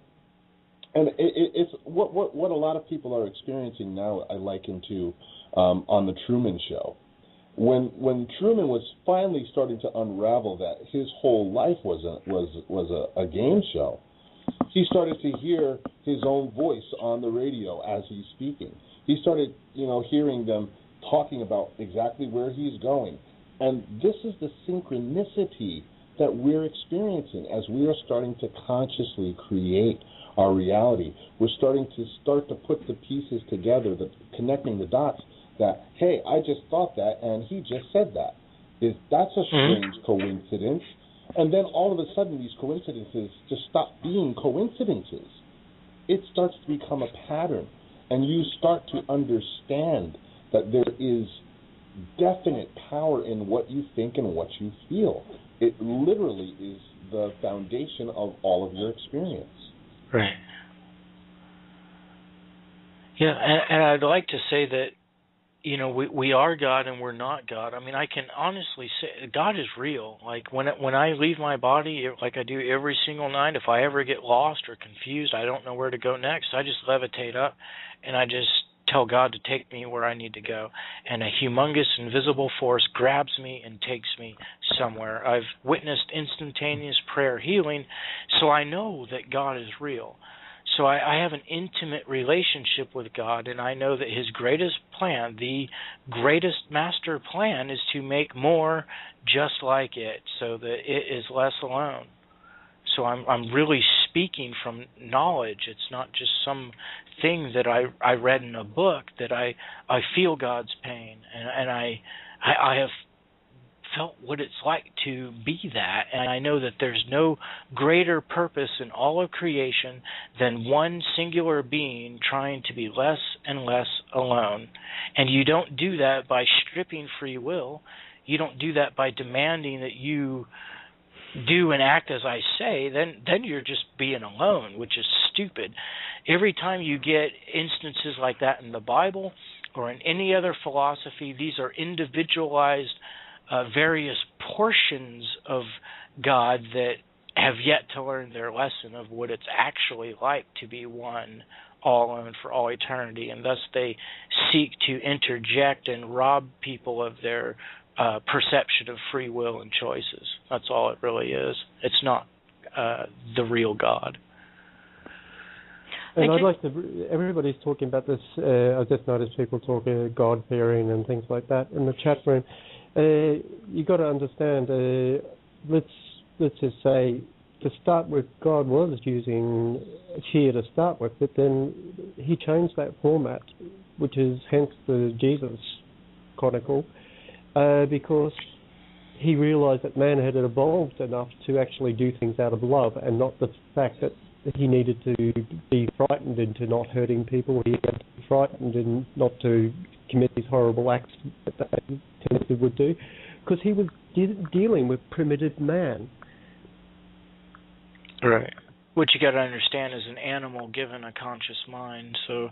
and it's what a lot of people are experiencing now, I liken to on the Truman Show. When Truman was finally starting to unravel that his whole life was a game show, he started to hear his own voice on the radio as he's speaking. He started, hearing them talking about exactly where he's going. And this is the synchronicity that we're experiencing as we are starting to consciously create our reality. We're starting to put the pieces together, connecting the dots that, hey, I just thought that, and he just said that. That's a strange coincidence. And then all of a sudden, these coincidences just stop being coincidences. It starts to become a pattern, and you start to understand that there is definite power in what you think and what you feel. It literally is the foundation of all of your experience. Right. Yeah, and I'd like to say that, you know, we are God and we're not God. I mean, I can honestly say God is real. Like when I leave my body, like I do every single night, if I ever get lost or confused, I don't know where to go next, I just levitate up and I just tell God to take me where I need to go. And a humongous invisible force grabs me and takes me somewhere. I've witnessed instantaneous prayer healing, so I know that God is real. So I have an intimate relationship with God, and I know that His greatest plan, the greatest master plan, is to make more just like it, so that it is less alone. So I'm really speaking from knowledge. It's not just some thing that I read in a book, that I feel God's pain, and I have felt what it's like to be that, and I know that there's no greater purpose in all of creation than one singular being trying to be less and less alone. And you don't do that by stripping free will. You don't do that by demanding that you do and act as I say. Then you're just being alone, which is stupid. Every time you get instances like that in the Bible or in any other philosophy, these are individualized various portions of God that have yet to learn their lesson of what it's actually like to be one, all alone for all eternity, and thus they seek to interject and rob people of their perception of free will and choices. That's all it really is. It's not the real God. And I'd like to, everybody's talking about this, I just noticed people talking God-fearing and things like that in the chat room. You got to understand, let's just say, to start with, God was using fear to start with, but then He changed that format, which is hence the Jesus Chronicle, because He realized that man had evolved enough to actually do things out of love, and not the fact that he needed to be frightened into not hurting people. He had to be frightened and not to commit these horrible acts that they typically would do, because he was dealing with primitive man. Right. What you got to understand is an animal given a conscious mind. So,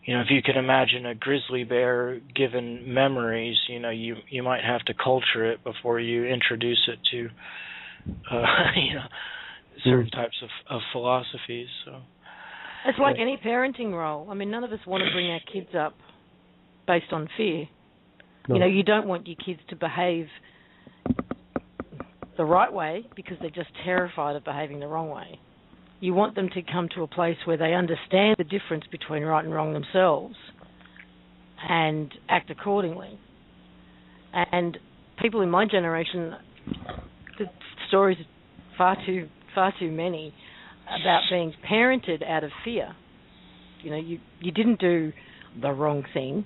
you know, if you could imagine a grizzly bear given memories, you know, you might have to culture it before you introduce it to, you know, certain types of philosophies. So it's like any parenting role. I mean, none of us want to bring our kids up based on fear. No. You know, you don't want your kids to behave the right way because they're just terrified of behaving the wrong way. You want them to come to a place where they understand the difference between right and wrong themselves and act accordingly. And people in my generation, the stories are far too many about being parented out of fear. You know, you didn't do the wrong thing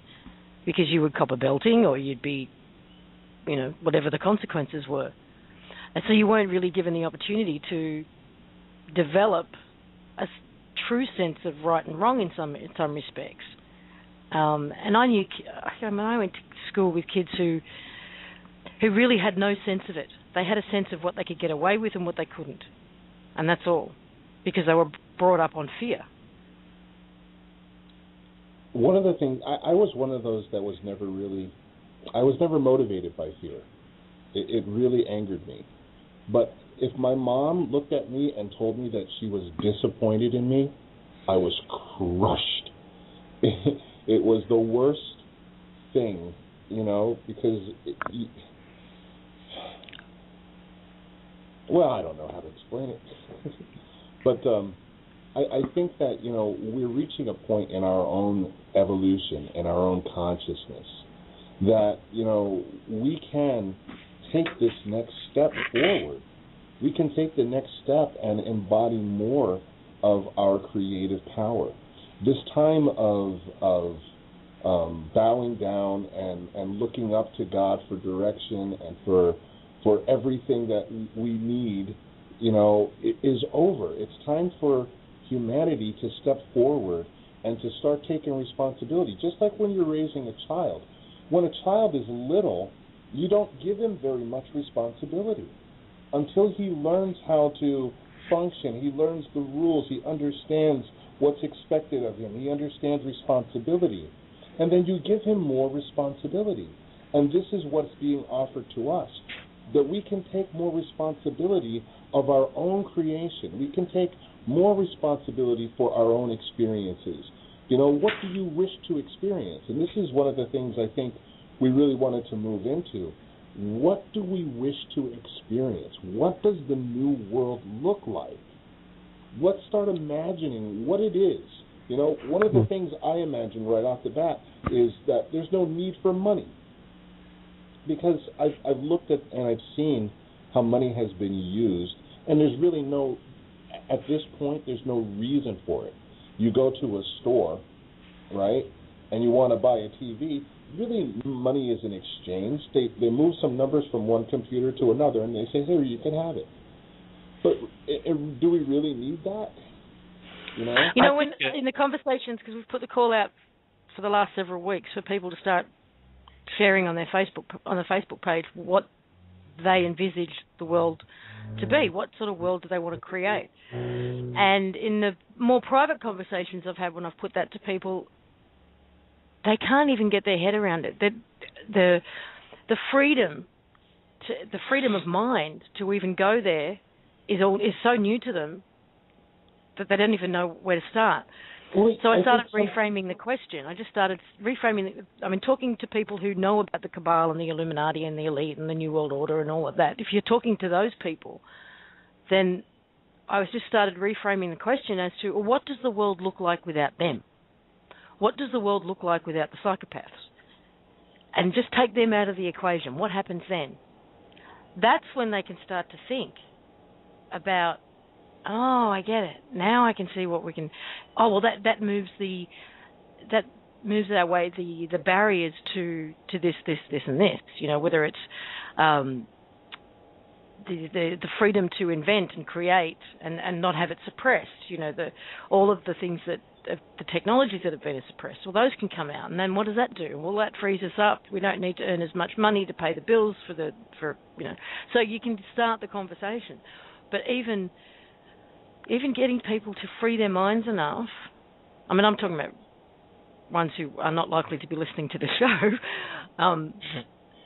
because you would cop a belting or you'd be, you know, whatever the consequences were. And so you weren't really given the opportunity to develop a true sense of right and wrong in some respects. And I went to school with kids who really had no sense of it. They had a sense of what they could get away with and what they couldn't. And that's all, because they were brought up on fear. One of the things, I was one of those that was never motivated by fear. It really angered me. But if my mom looked at me and told me that she was disappointed in me, I was crushed. It was the worst thing, you know, because well, I don't know how to explain it. But I think that, you know, we're reaching a point in our own evolution and our own consciousness that, you know, we can take this next step forward. We can take the next step and embody more of our creative power. This time of bowing down and looking up to God for direction and for for everything that we need, is over. It's time for humanity to step forward and to start taking responsibility. Just like when you're raising a child. When a child is little, you don't give him very much responsibility. Until he learns how to function, he learns the rules, he understands what's expected of him, he understands responsibility. And then you give him more responsibility. And this is what's being offered to us, that we can take more responsibility of our own creation. We can take more responsibility for our own experiences. What do you wish to experience? And this is one of the things I think we really wanted to move into. What do we wish to experience? What does the new world look like? Let's start imagining what it is. One of the things I imagine right off the bat is that there's no need for money. Because I've looked at and I've seen how money has been used, and there's really at this point, there's no reason for it. You go to a store, right, and you want to buy a TV, really money is an exchange. They move some numbers from one computer to another, and they say, here, you can have it. But do we really need that? When in the conversations, because we've put the call out for the last several weeks for people to start sharing on the Facebook page what they envisage the world to be, what sort of world do they want to create. And in the more private conversations I've had when I've put that to people, they can't even get their head around it. The freedom of mind to even go there is so new to them that they don't even know where to start. So I started reframing the question. I just started reframing talking to people who know about the Cabal and the Illuminati and the elite and the New World Order and all of that. If you're talking to those people, then I just started reframing the question as to, well, what does the world look like without them? What does the world look like without the psychopaths? And just take them out of the equation. What happens then? That's when they can start to think about, oh, I get it. Now I can see what we can. Oh, well, that moves the barriers to this, and this. Whether it's the freedom to invent and create and not have it suppressed. All of the things that the technologies that have been suppressed. Well, those can come out, and then what does that do? Well, that frees us up. We don't need to earn as much money to pay the bills So you can start the conversation, but even getting people to free their minds enough. I'm talking about ones who are not likely to be listening to the show,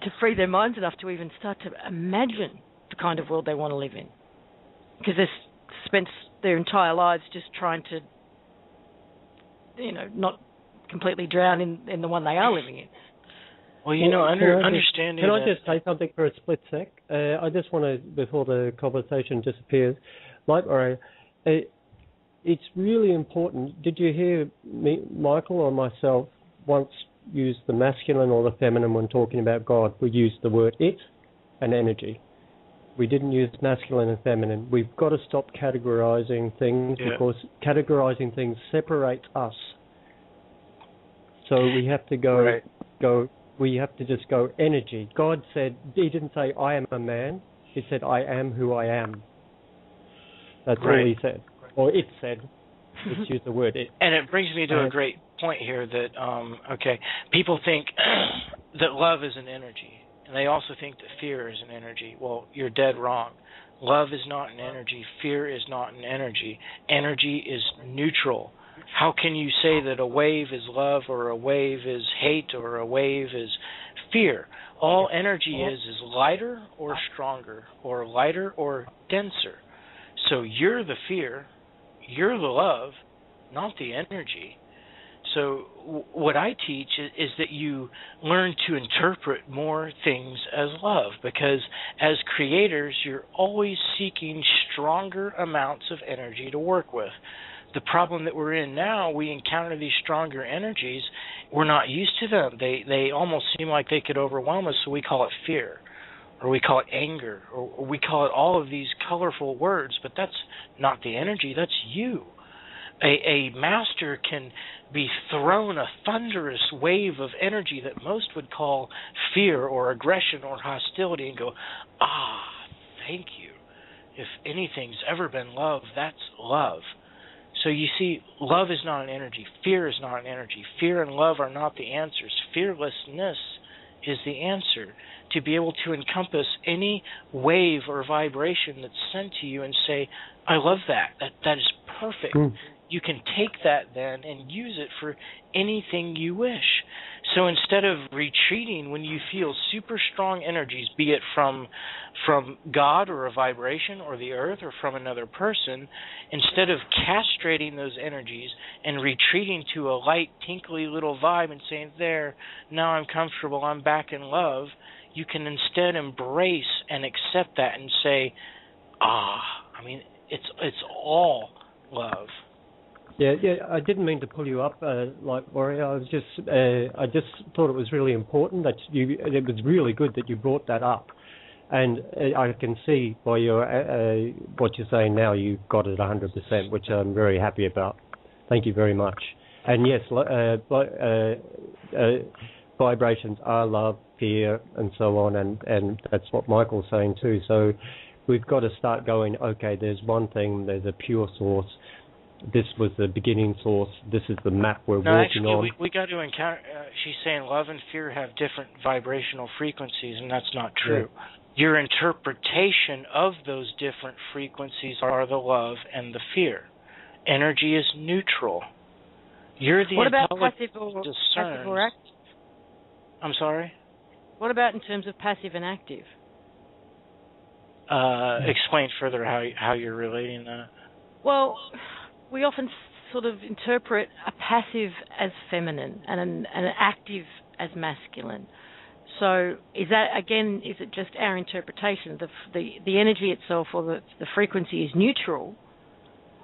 to free their minds enough to even start to imagine the kind of world they want to live in. Because they've spent their entire lives just trying to, not completely drown in the one they are living in. Well, understanding. Can I just say something for a split sec? I just want to, before the conversation disappears, it's really important. Did you hear me, Michael, or myself once use the masculine or the feminine when talking about God? We used the word it and energy. We didn't use masculine and feminine. We've got to stop categorizing things because categorizing things separates us. So we have to go. We have to just go energy. God said, He didn't say I am a man. He said I am who I am. That's all He said, or it said. Let's use the word it. And it brings me to a great point here that people think that love is an energy. And they also think that fear is an energy. Well, you're dead wrong. Love is not an energy. Fear is not an energy. Energy is neutral. How can you say that a wave is love or a wave is hate or a wave is fear? All energy is lighter or stronger or lighter or denser. So you're the fear, you're the love, not the energy. So what I teach is that you learn to interpret more things as love, because as creators, you're always seeking stronger amounts of energy to work with. The problem that we're in now, we encounter these stronger energies. We're not used to them. They almost seem like they could overwhelm us, so we call it fear, or we call it anger, or we call it all of these colorful words, but that's not the energy, that's you. A master can be thrown a thunderous wave of energy that most would call fear or aggression or hostility and go, thank you. If anything's ever been love, that's love. So you see, love is not an energy. Fear is not an energy. Fear and love are not the answers. Fearlessness is the answer, to be able to encompass any wave or vibration that's sent to you and say, I love that. That is perfect. You can take that then and use it for anything you wish. So instead of retreating when you feel super strong energies, be it from God or a vibration or the earth or from another person, instead of castrating those energies and retreating to a light, tinkly little vibe and saying, there, now I'm comfortable, I'm back in love, you can instead embrace and accept that and say, it's all love. Yeah. I didn't mean to pull you up, like Warrior. I just thought it was really important that it was really good that you brought that up, and I can see by your what you're saying now, you got it 100%, which I'm very happy about. Thank you very much. And yes, vibrations are love, fear, and so on, and that's what Michael's saying too. So we've got to start going, okay, there's one thing, there's a pure source. This was the beginning source. This is the map we're working on. We got to encounter. She's saying love and fear have different vibrational frequencies, and that's not true. Yeah. Your interpretation of those different frequencies are the love and the fear. Energy is neutral. You're the what about passive or active? I'm sorry? What about in terms of passive and active? Explain further how you're relating that. Well, we often sort of interpret a passive as feminine and an active as masculine. So is it just our interpretation? The energy itself or the frequency is neutral,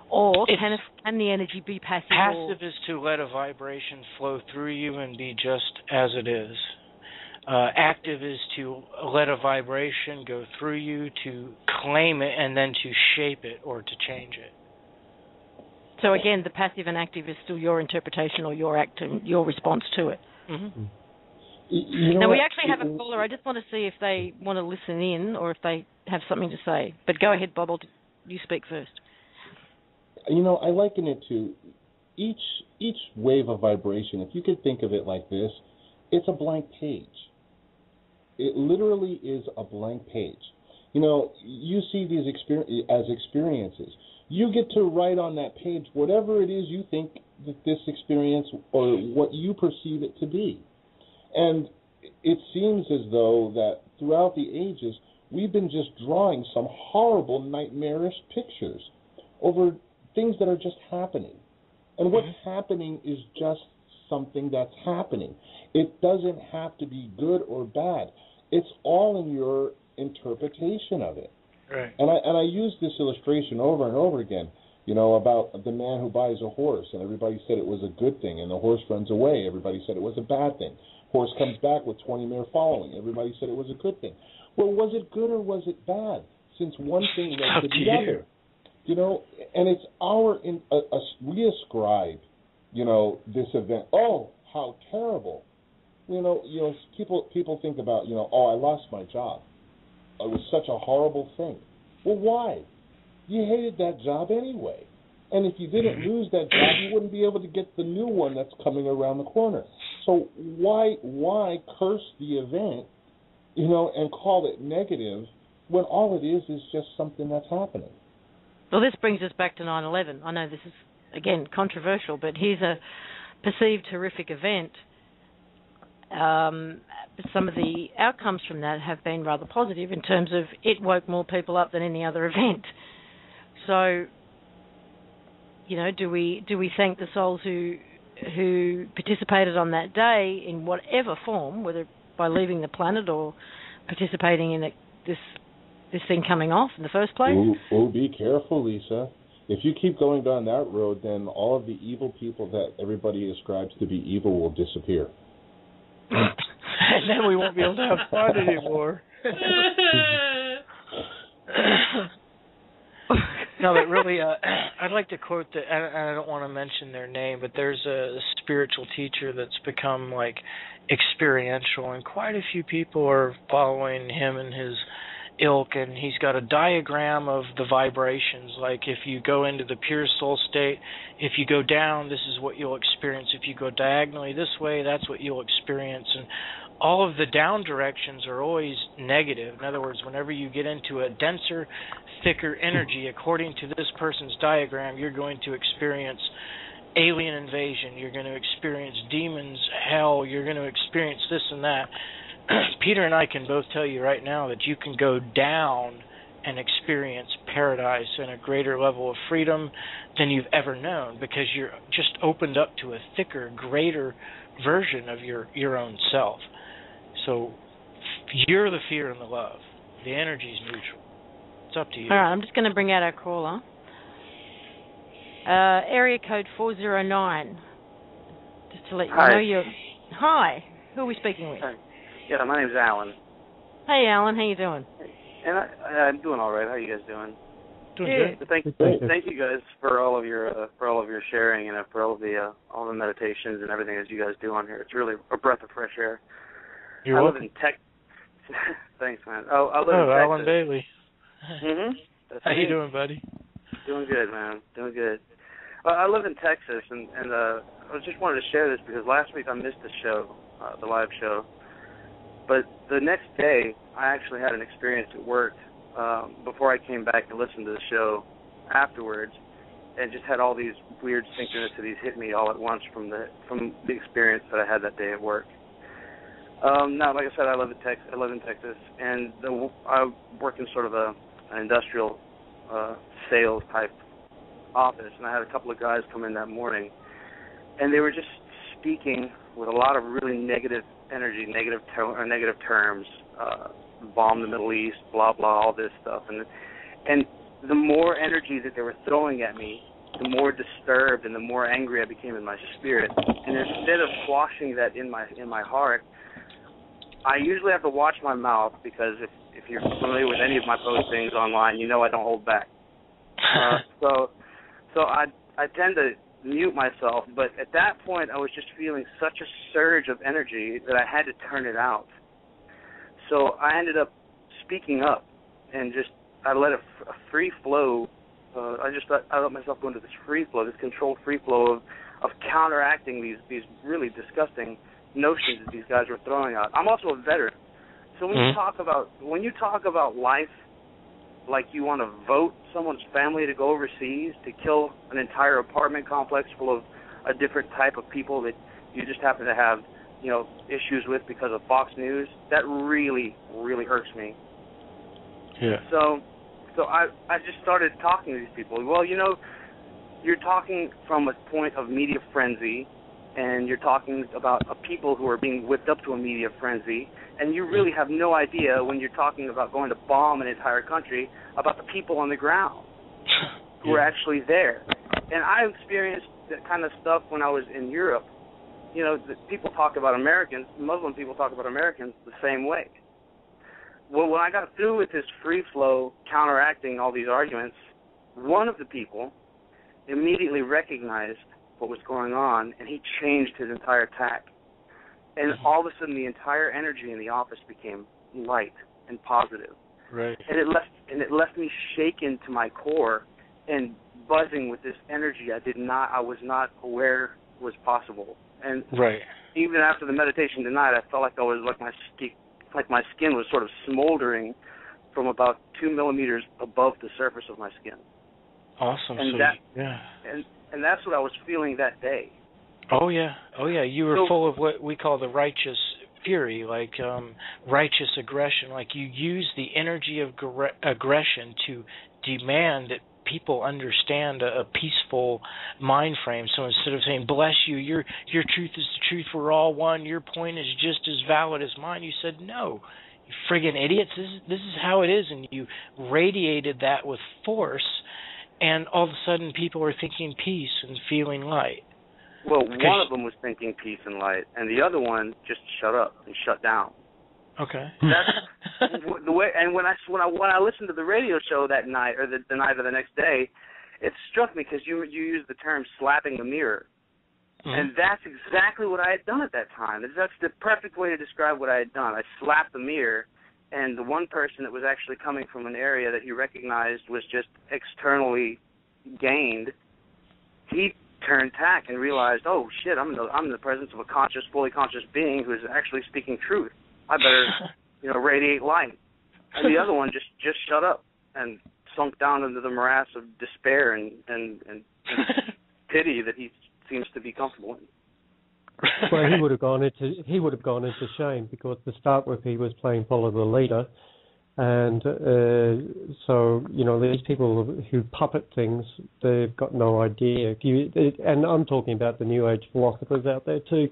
or can the energy be passive? Passive is to let a vibration flow through you and be just as it is. Active is to let a vibration go through you, to claim it, and then to shape it or to change it. So again, the passive and active is still your interpretation or your response to it. Mm-hmm. Now, we actually have a caller. I just want to see if they want to listen in or if they have something to say. But go ahead, Bob. You speak first. I liken it to each wave of vibration. If you could think of it like this, it's a blank page. It literally is a blank page. You see these as experiences. You get to write on that page whatever it is you think that this experience or what you perceive it to be. And it seems as though that throughout the ages, we've been just drawing some horrible, nightmarish pictures over things that are just happening. And what's happening is just something that's happening. It doesn't have to be good or bad. It's all in your interpretation of it. Right. And I use this illustration over and over again, about the man who buys a horse, and everybody said it was a good thing, and the horse runs away. Everybody said it was a bad thing. Horse comes back with 20 men following. Everybody said it was a good thing. Well, was it good or was it bad? Since one thing led to the other. And it's we ascribe, this event. Oh, how terrible. People think about, I lost my job. It was such a horrible thing. Well, why? You hated that job anyway. And if you didn't lose that job, you wouldn't be able to get the new one that's coming around the corner. So why curse the event, and call it negative when all it is just something that's happening? Well, this brings us back to 9/11. I know this is, again, controversial, but here's a perceived horrific event. Some of the outcomes from that have been rather positive in terms of it woke more people up than any other event. So, do we thank the souls who participated on that day in whatever form, whether by leaving the planet or participating in this thing coming off in the first place? Oh, be careful, Lisa. If you keep going down that road, then all of the evil people that everybody ascribes to be evil will disappear. And then we won't be able to have fun anymore. No, but really, I'd like to quote and I don't want to mention their name, but there's a spiritual teacher that's become like experiential, and quite a few people are following him and his ilk, and he's got a diagram of the vibrations. Like if you go into the pure soul state, if you go down, this is what you'll experience. If you go diagonally this way, that's what you'll experience. And all of the down directions are always negative. In other words, whenever you get into a denser, thicker energy, according to this person's diagram, you're going to experience alien invasion, you're going to experience demons, hell, you're going to experience this and that. Peter and I can both tell you right now that you can go down and experience paradise and a greater level of freedom than you've ever known, because you're just opened up to a thicker, greater version of your own self. So you're the fear and the love. The energy's neutral. It's up to you. All right, I'm just going to bring out our caller. Area code 409. Just to let you know you're... Hi. Who are we speaking with? Hi. Yeah, my name's Alan. Hey, Alan. How you doing? And I'm doing all right. How are you guys doing? Doing good. Thank you guys for all of your sharing and for all the meditations and everything that you guys do on here. It's really a breath of fresh air. You're welcome. I live in Thanks, man. I live in Texas. Alan Bailey. How you doing, buddy? Doing good, man. Doing good. I live in Texas, and I just wanted to share this because last week I missed the show, the live show. But the next day, I actually had an experience at work before I came back and listened to the show afterwards, and just had all these weird synchronicities hit me all at once from the experience that I had that day at work. Now, like I said, I live in Texas, and I work in sort of an industrial sales type office, and I had a couple of guys come in that morning, and they were just speaking with a lot of really negative energy, negative terms, bomb the Middle East, blah blah, all this stuff, and the more energy that they were throwing at me, the more disturbed and the more angry I became in my spirit. And instead of quashing that in my heart, I usually have to watch my mouth, because if you're familiar with any of my postings online, you know I don't hold back. So I tend to mute myself, but at that point I was just feeling such a surge of energy that I had to turn it out. So I ended up speaking up, and I let a free flow. I let myself go into this free flow, this controlled free flow of counteracting these really disgusting notions that these guys were throwing out. I'm also a veteran, so when you talk about life, like you want to vote someone's family to go overseas to kill an entire apartment complex full of a different type of people that you just happen to have, issues with because of Fox News, that really, really irks me. Yeah. So I just started talking to these people. Well, you're talking from a point of media frenzy, and you're talking about people who are being whipped up to a media frenzy, and you really have no idea when you're talking about going to bomb an entire country about the people on the ground who are actually there. And I experienced that kind of stuff when I was in Europe. People talk about Americans, Muslim people talk about Americans the same way. Well, when I got through with this free flow, counteracting all these arguments, one of the people immediately recognized what was going on, and he changed his entire tack. And all of a sudden, the entire energy in the office became light and positive. Right. And it left me shaken to my core and buzzing with this energy I was not aware was possible. And right. Even after the meditation tonight, I felt like I was my skin was sort of smoldering from about 2 millimeters above the surface of my skin. Awesome. And and that's what I was feeling that day. Oh yeah. You were full of what we call the righteous fury, like righteous aggression. Like you use the energy of aggression to demand that people understand a peaceful mind frame. So instead of saying, bless you, your truth is the truth, we're all one, your point is just as valid as mine, you said, no, you friggin' idiots, this is how it is. And you radiated that with force, and all of a sudden people are thinking peace and feeling light. Well, one of them was thinking peace and light, and the other one just shut up and shut down. Okay. That's the way. And when I listened to the radio show that night, or the night of the next day, it struck me because you used the term slapping the mirror, and that's exactly what I had done at that time. That's the perfect way to describe what I had done. I slapped the mirror, and the one person that was actually coming from an area that he recognized was just externally gained. He turned tack and realized, oh shit, I'm in the presence of a conscious, fully conscious being who is actually speaking truth. I better, radiate light. And the other one just shut up and sunk down into the morass of despair and pity that he seems to be comfortable in. Well, he would have gone into shame, because to start with, he was playing follow the leader, and so these people who puppet things, they've got no idea. And I'm talking about the New Age philosophers out there too.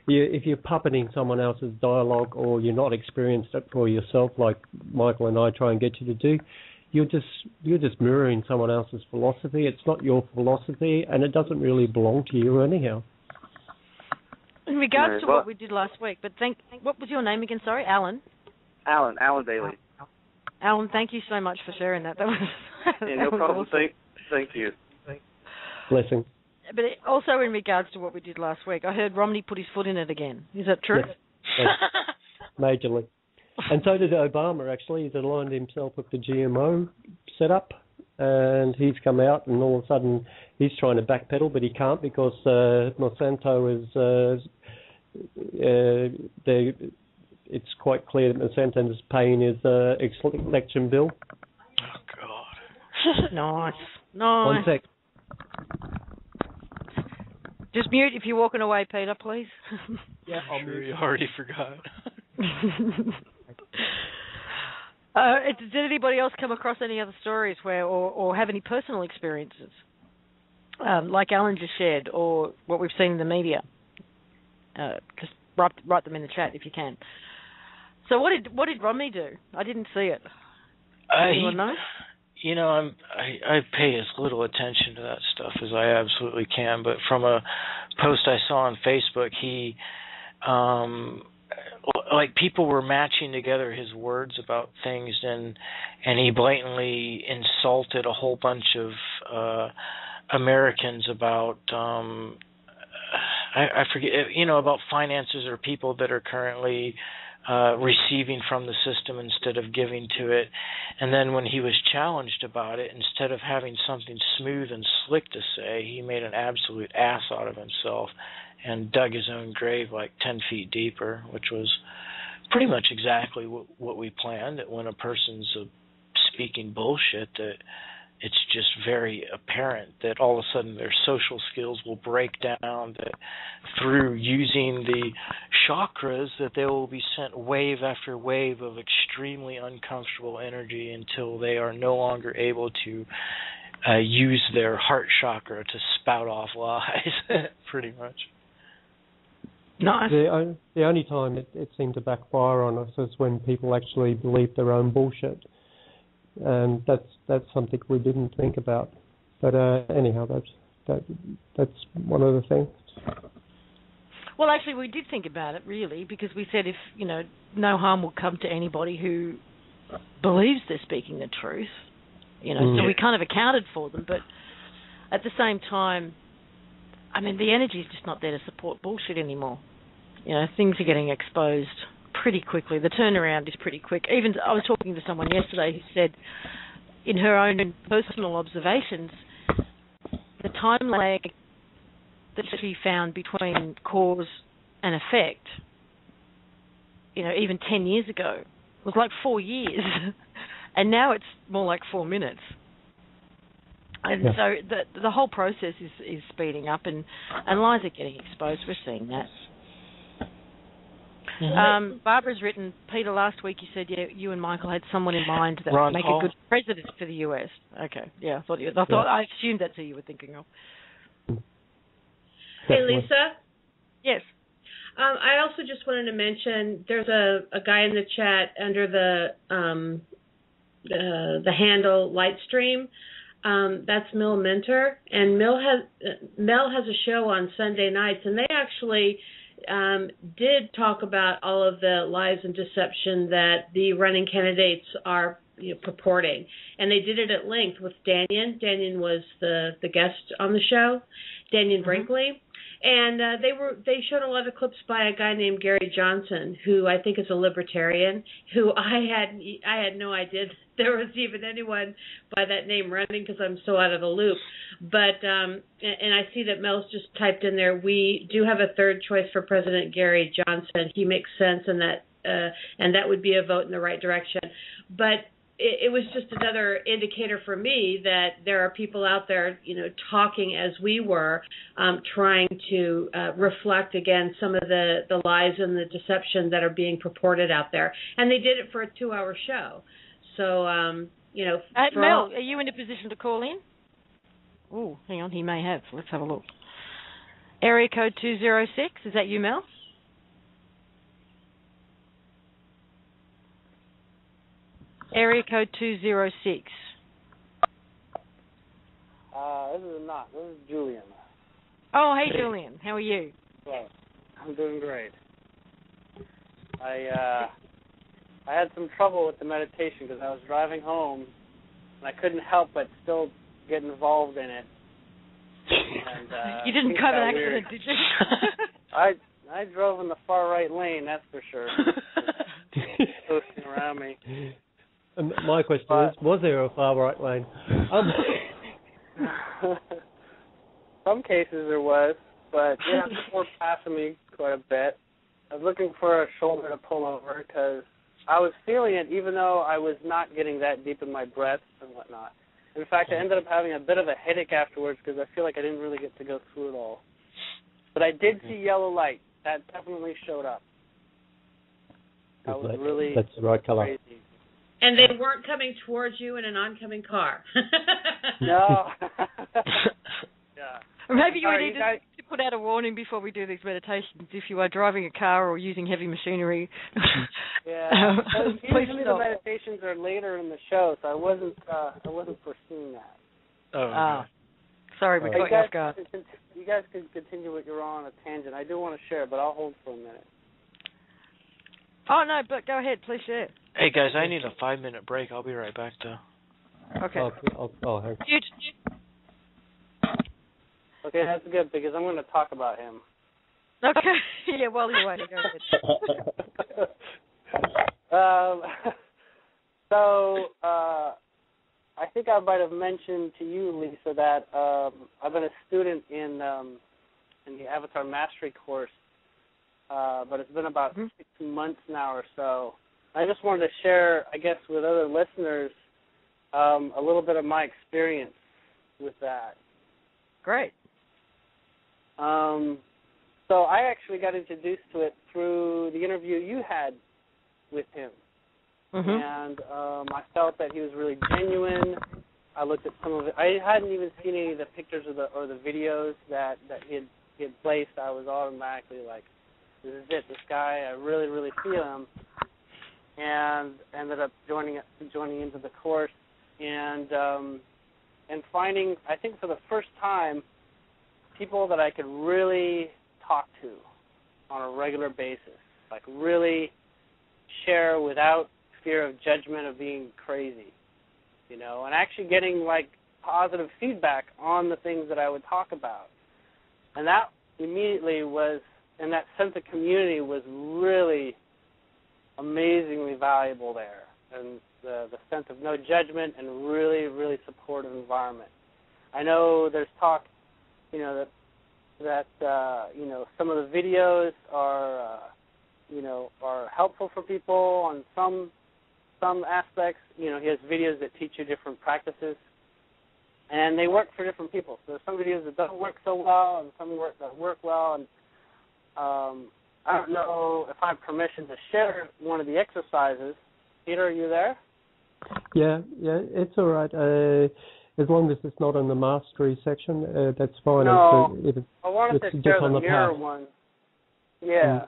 If you're puppeting someone else's dialogue, or you're not experienced it for yourself, like Michael and I try and get you to do, you're just mirroring someone else's philosophy. It's not your philosophy, and it doesn't really belong to you anyhow. In regards to what we did last week, but what was your name again? Sorry, Alan. Alan Bailey. Alan, thank you so much for sharing that. That was no problem. Awesome. Thank you. Blessing. But also in regards to what we did last week, I heard Romney put his foot in it again. Is that true? Yes. Majorly. And so did Obama, actually. He's aligned himself with the GMO setup, and he's come out, and all of a sudden he's trying to backpedal, but he can't, because Monsanto is... it's quite clear that Monsanto is paying his election bill. Oh, God. Nice. One sec. Just mute if you're walking away, Peter, please. Yeah, I'm sure you already forgot. Did anybody else come across any other stories or have any personal experiences, like Alan just shared, or what we've seen in the media? Just write them in the chat if you can. So what did Romney do? I didn't see it. Anyone know? I pay as little attention to that stuff as I absolutely can, but from a post I saw on Facebook, he, people were matching together his words about things, and he blatantly insulted a whole bunch of Americans about, I forget, about finances or people that are currently receiving from the system instead of giving to it. And then when he was challenged about it, instead of having something smooth and slick to say, he made an absolute ass out of himself and dug his own grave like 10 feet deeper, which was pretty much exactly what we planned, that when a person's speaking bullshit, that it's just very apparent that all of a sudden their social skills will break down, that through using the chakras that they will be sent wave after wave of extremely uncomfortable energy until they are no longer able to use their heart chakra to spout off lies, pretty much. Nice. The only time it seemed to backfire on us is when people actually believe their own bullshit. And that's something we didn't think about. But anyhow, that's one of the things. Well, actually, we did think about it, really, because we said if, no harm will come to anybody who believes they're speaking the truth, so we kind of accounted for them. But at the same time, I mean, the energy is just not there to support bullshit anymore. Things are getting exposed pretty quickly. The turnaround is pretty quick. Even I was talking to someone yesterday who said, in her own personal observations, the time lag that she found between cause and effect, even 10 years ago, was like 4 years, and now it's more like 4 minutes. And so the whole process is speeding up, and lies are getting exposed. We're seeing that. Barbara's written, Peter, last week you said you and Michael had someone in mind that would make a good president for the US. Okay, yeah, I assumed that's who you were thinking of. Hey, Lisa? Yes. I also just wanted to mention there's a guy in the chat under the handle Lightstream. That's Mel Mentor, and Mel has a show on Sunday nights, and they actually did talk about all of the lies and deception that the running candidates are purporting, and they did it at length with Danian. Danian was the guest on the show, Danian Brinkley, and they showed a lot of clips by a guy named Gary Johnson, who I think is a libertarian, who I had no idea there was even anyone by that name running because I'm so out of the loop. But and I see that Mel's just typed in there, we do have a third choice for President Gary Johnson. He makes sense, and that would be a vote in the right direction. But it was just another indicator for me that there are people out there, talking as we were, trying to reflect again some of the lies and the deception that are being purported out there. And they did it for a 2-hour show. So, Mel, are you in a position to call in? Oh, hang on, he may have. Let's have a look. Area code 206, is that you, Mel? Area code 206. This is not. This is Julian. Oh, hey, Julian. How are you? Well, I'm doing great. I had some trouble with the meditation because I was driving home and I couldn't help but still get involved in it. And, you didn't cut an accident, did you? I drove in the far right lane, that's for sure. Coasting around me. And my question is, was there a far right lane? Some cases there was, but yeah, people were passing me quite a bit. I was looking for a shoulder to pull over because I was feeling it even though I was not getting that deep in my breath and whatnot. In fact, I ended up having a bit of a headache afterwards because I feel like I didn't really get to go through it all. But I did see yellow light. That definitely showed up. That was really that's the right color. Crazy. And they weren't coming towards you in an oncoming car. No. Yeah. Maybe you need to put out a warning before we do these meditations. If you are driving a car or using heavy machinery, yeah. Please usually stop. the meditations are later in the show, so I wasn't foreseeing that. Oh. Sorry, we caught you off guard. You guys can continue what you're on a tangent. I do want to share, but I'll hold for a minute. Oh no, but go ahead, please share. Hey guys, I need a 5-minute break. I'll be right back though. Okay. Hang Okay, that's good because I'm going to talk about him. Okay. Yeah, while you're waiting, go ahead. I think I might have mentioned to you, Lisa, that I've been a student in the Avatar Mastery course, but it's been about 6 months now or so. I just wanted to share, I guess, with other listeners a little bit of my experience with that. Great. So I actually got introduced to it through the interview you had with him. And I felt that he was really genuine. I looked at some of it. I hadn't even seen any of the pictures or the videos that he had placed. I was automatically like, this is it. This guy, I really, really feel him. And ended up joining into the course and finding, I think for the first time, people that I could really talk to on a regular basis, like really share without fear of judgment of being crazy, and actually getting like positive feedback on the things that I would talk about. And that immediately was, and that sense of community was really amazingly valuable there, and the sense of no judgment and really, really supportive environment. I know there's talk, that some of the videos are helpful for people on some aspects. He has videos that teach you different practices, and they work for different people. So there's some videos that don't work so well, and some that work well. And I don't know if I have permission to share one of the exercises. Peter, are you there? Yeah, it's all right. As long as it's not in the mastery section, that's fine. No, if I wanted to share the mirror one. Yeah.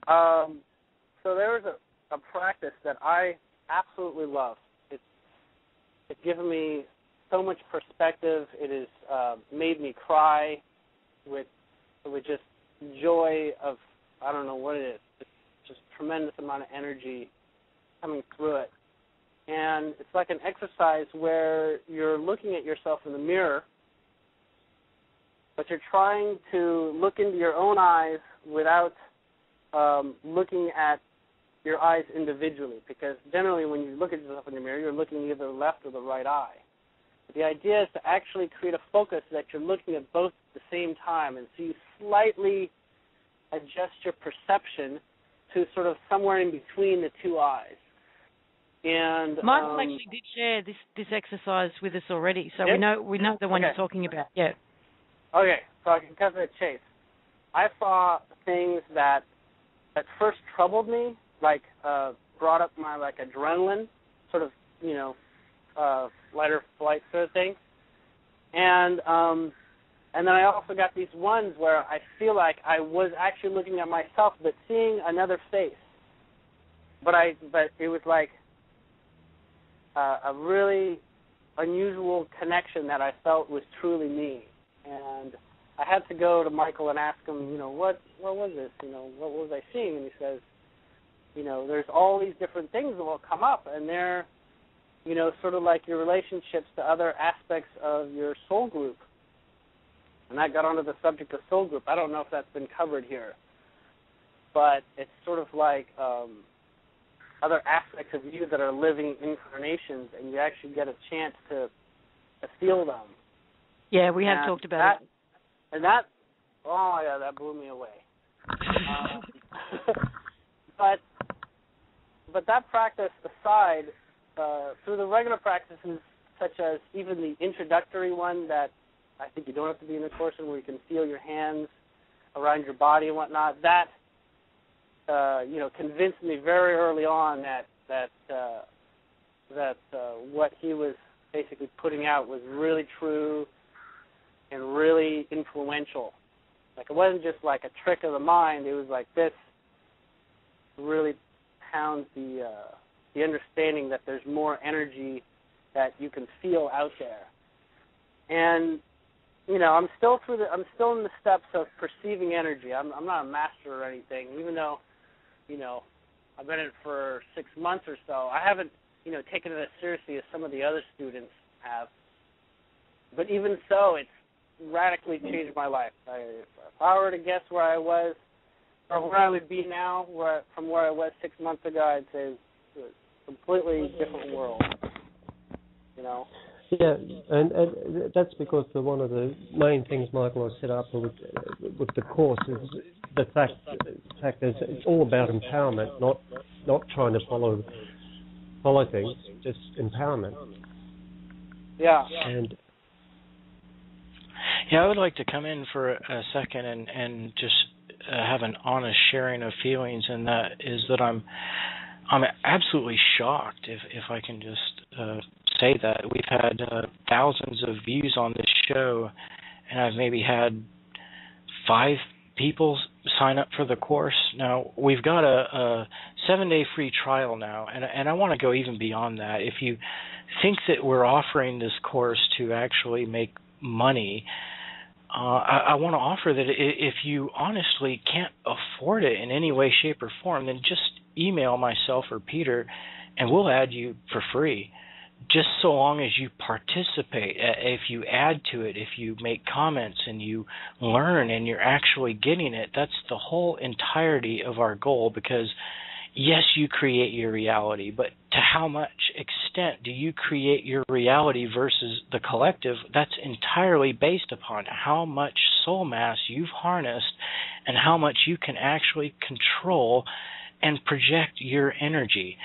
So there was a practice that I absolutely love. It's given me so much perspective. It has made me cry with just joy of, I don't know what it is, it's just tremendous amount of energy coming through it. And it's like an exercise where you're looking at yourself in the mirror, but you're trying to look into your own eyes without looking at your eyes individually, because generally when you look at yourself in the mirror, you're looking either the left or the right eye. But the idea is to actually create a focus that you're looking at both at the same time, and so you slightly adjust your perception to sort of somewhere in between the two eyes. And Michael actually did share this exercise with us already, so we know the one you're talking about. Yeah. Okay, so I can cut to the chase. I saw things that at first troubled me, like brought up my adrenaline, sort of fight or flight sort of thing, and then I also got these ones where I feel like I was actually looking at myself, but seeing another face. But it was like a really unusual connection that I felt was truly me, and I had to go to Michael and ask him, what was this? What was I seeing? And he says, there's all these different things that will come up, and they're, sort of like your relationships to other aspects of your soul group. And I got onto the subject of soul group. I don't know if that's been covered here, but it's sort of like other aspects of you that are living incarnations, and you actually get a chance to feel them. Yeah, we have talked about it. And that blew me away. But that practice aside, through the regular practices, such as even the introductory one that I think you don't have to be in the course in, where you can feel your hands around your body and whatnot, that convinced me very early on that what he was basically putting out was really true and really influential. Like, it wasn't just like a trick of the mind. It was like this really pounds the understanding that there's more energy that you can feel out there. And I'm still in the steps of perceiving energy. I'm not a master or anything, even though I've been in it for 6 months or so. I haven't taken it as seriously as some of the other students have. But even so, it's radically changed my life. If I were to guess where I was, or where I would be now, from where I was 6 months ago, I'd say it's a completely different world. Yeah, and that's because one of the main things Michael has set up with the course is the fact that it's all about empowerment, not trying to follow things, just empowerment. Yeah. And I would like to come in for a second and just have an honest sharing of feelings, and that is that I'm absolutely shocked, if I can just say that. We've had thousands of views on this show, and I've maybe had 5 people sign up for the course. Now, we've got a 7-day free trial now, and I want to go even beyond that. If you think that we're offering this course to actually make money, I want to offer that if you honestly can't afford it in any way, shape, or form, then just email myself or Peter, and we'll add you for free, just so long as you participate. If you add to it, if you make comments and you learn and you're actually getting it, that's the whole entirety of our goal, because yes, you create your reality, but to how much extent do you create your reality versus the collective? That's entirely based upon how much soul mass you've harnessed and how much you can actually control and project your energy.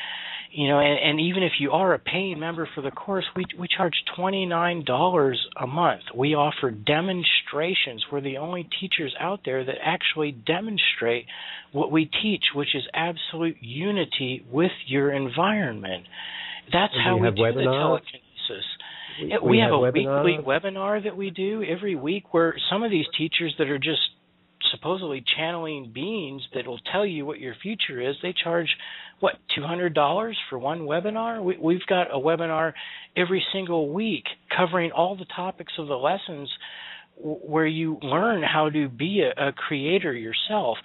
And even if you are a paying member for the course, we charge $29 a month. We offer demonstrations. We're the only teachers out there that actually demonstrate what we teach, which is absolute unity with your environment. That's how we do the telekinesis. We have a weekly webinar that we do every week where some of these teachers that are just supposedly channeling beings that will tell you what your future is, they charge, $200 for one webinar? We've got a webinar every single week covering all the topics of the lessons where you learn how to be a creator yourself.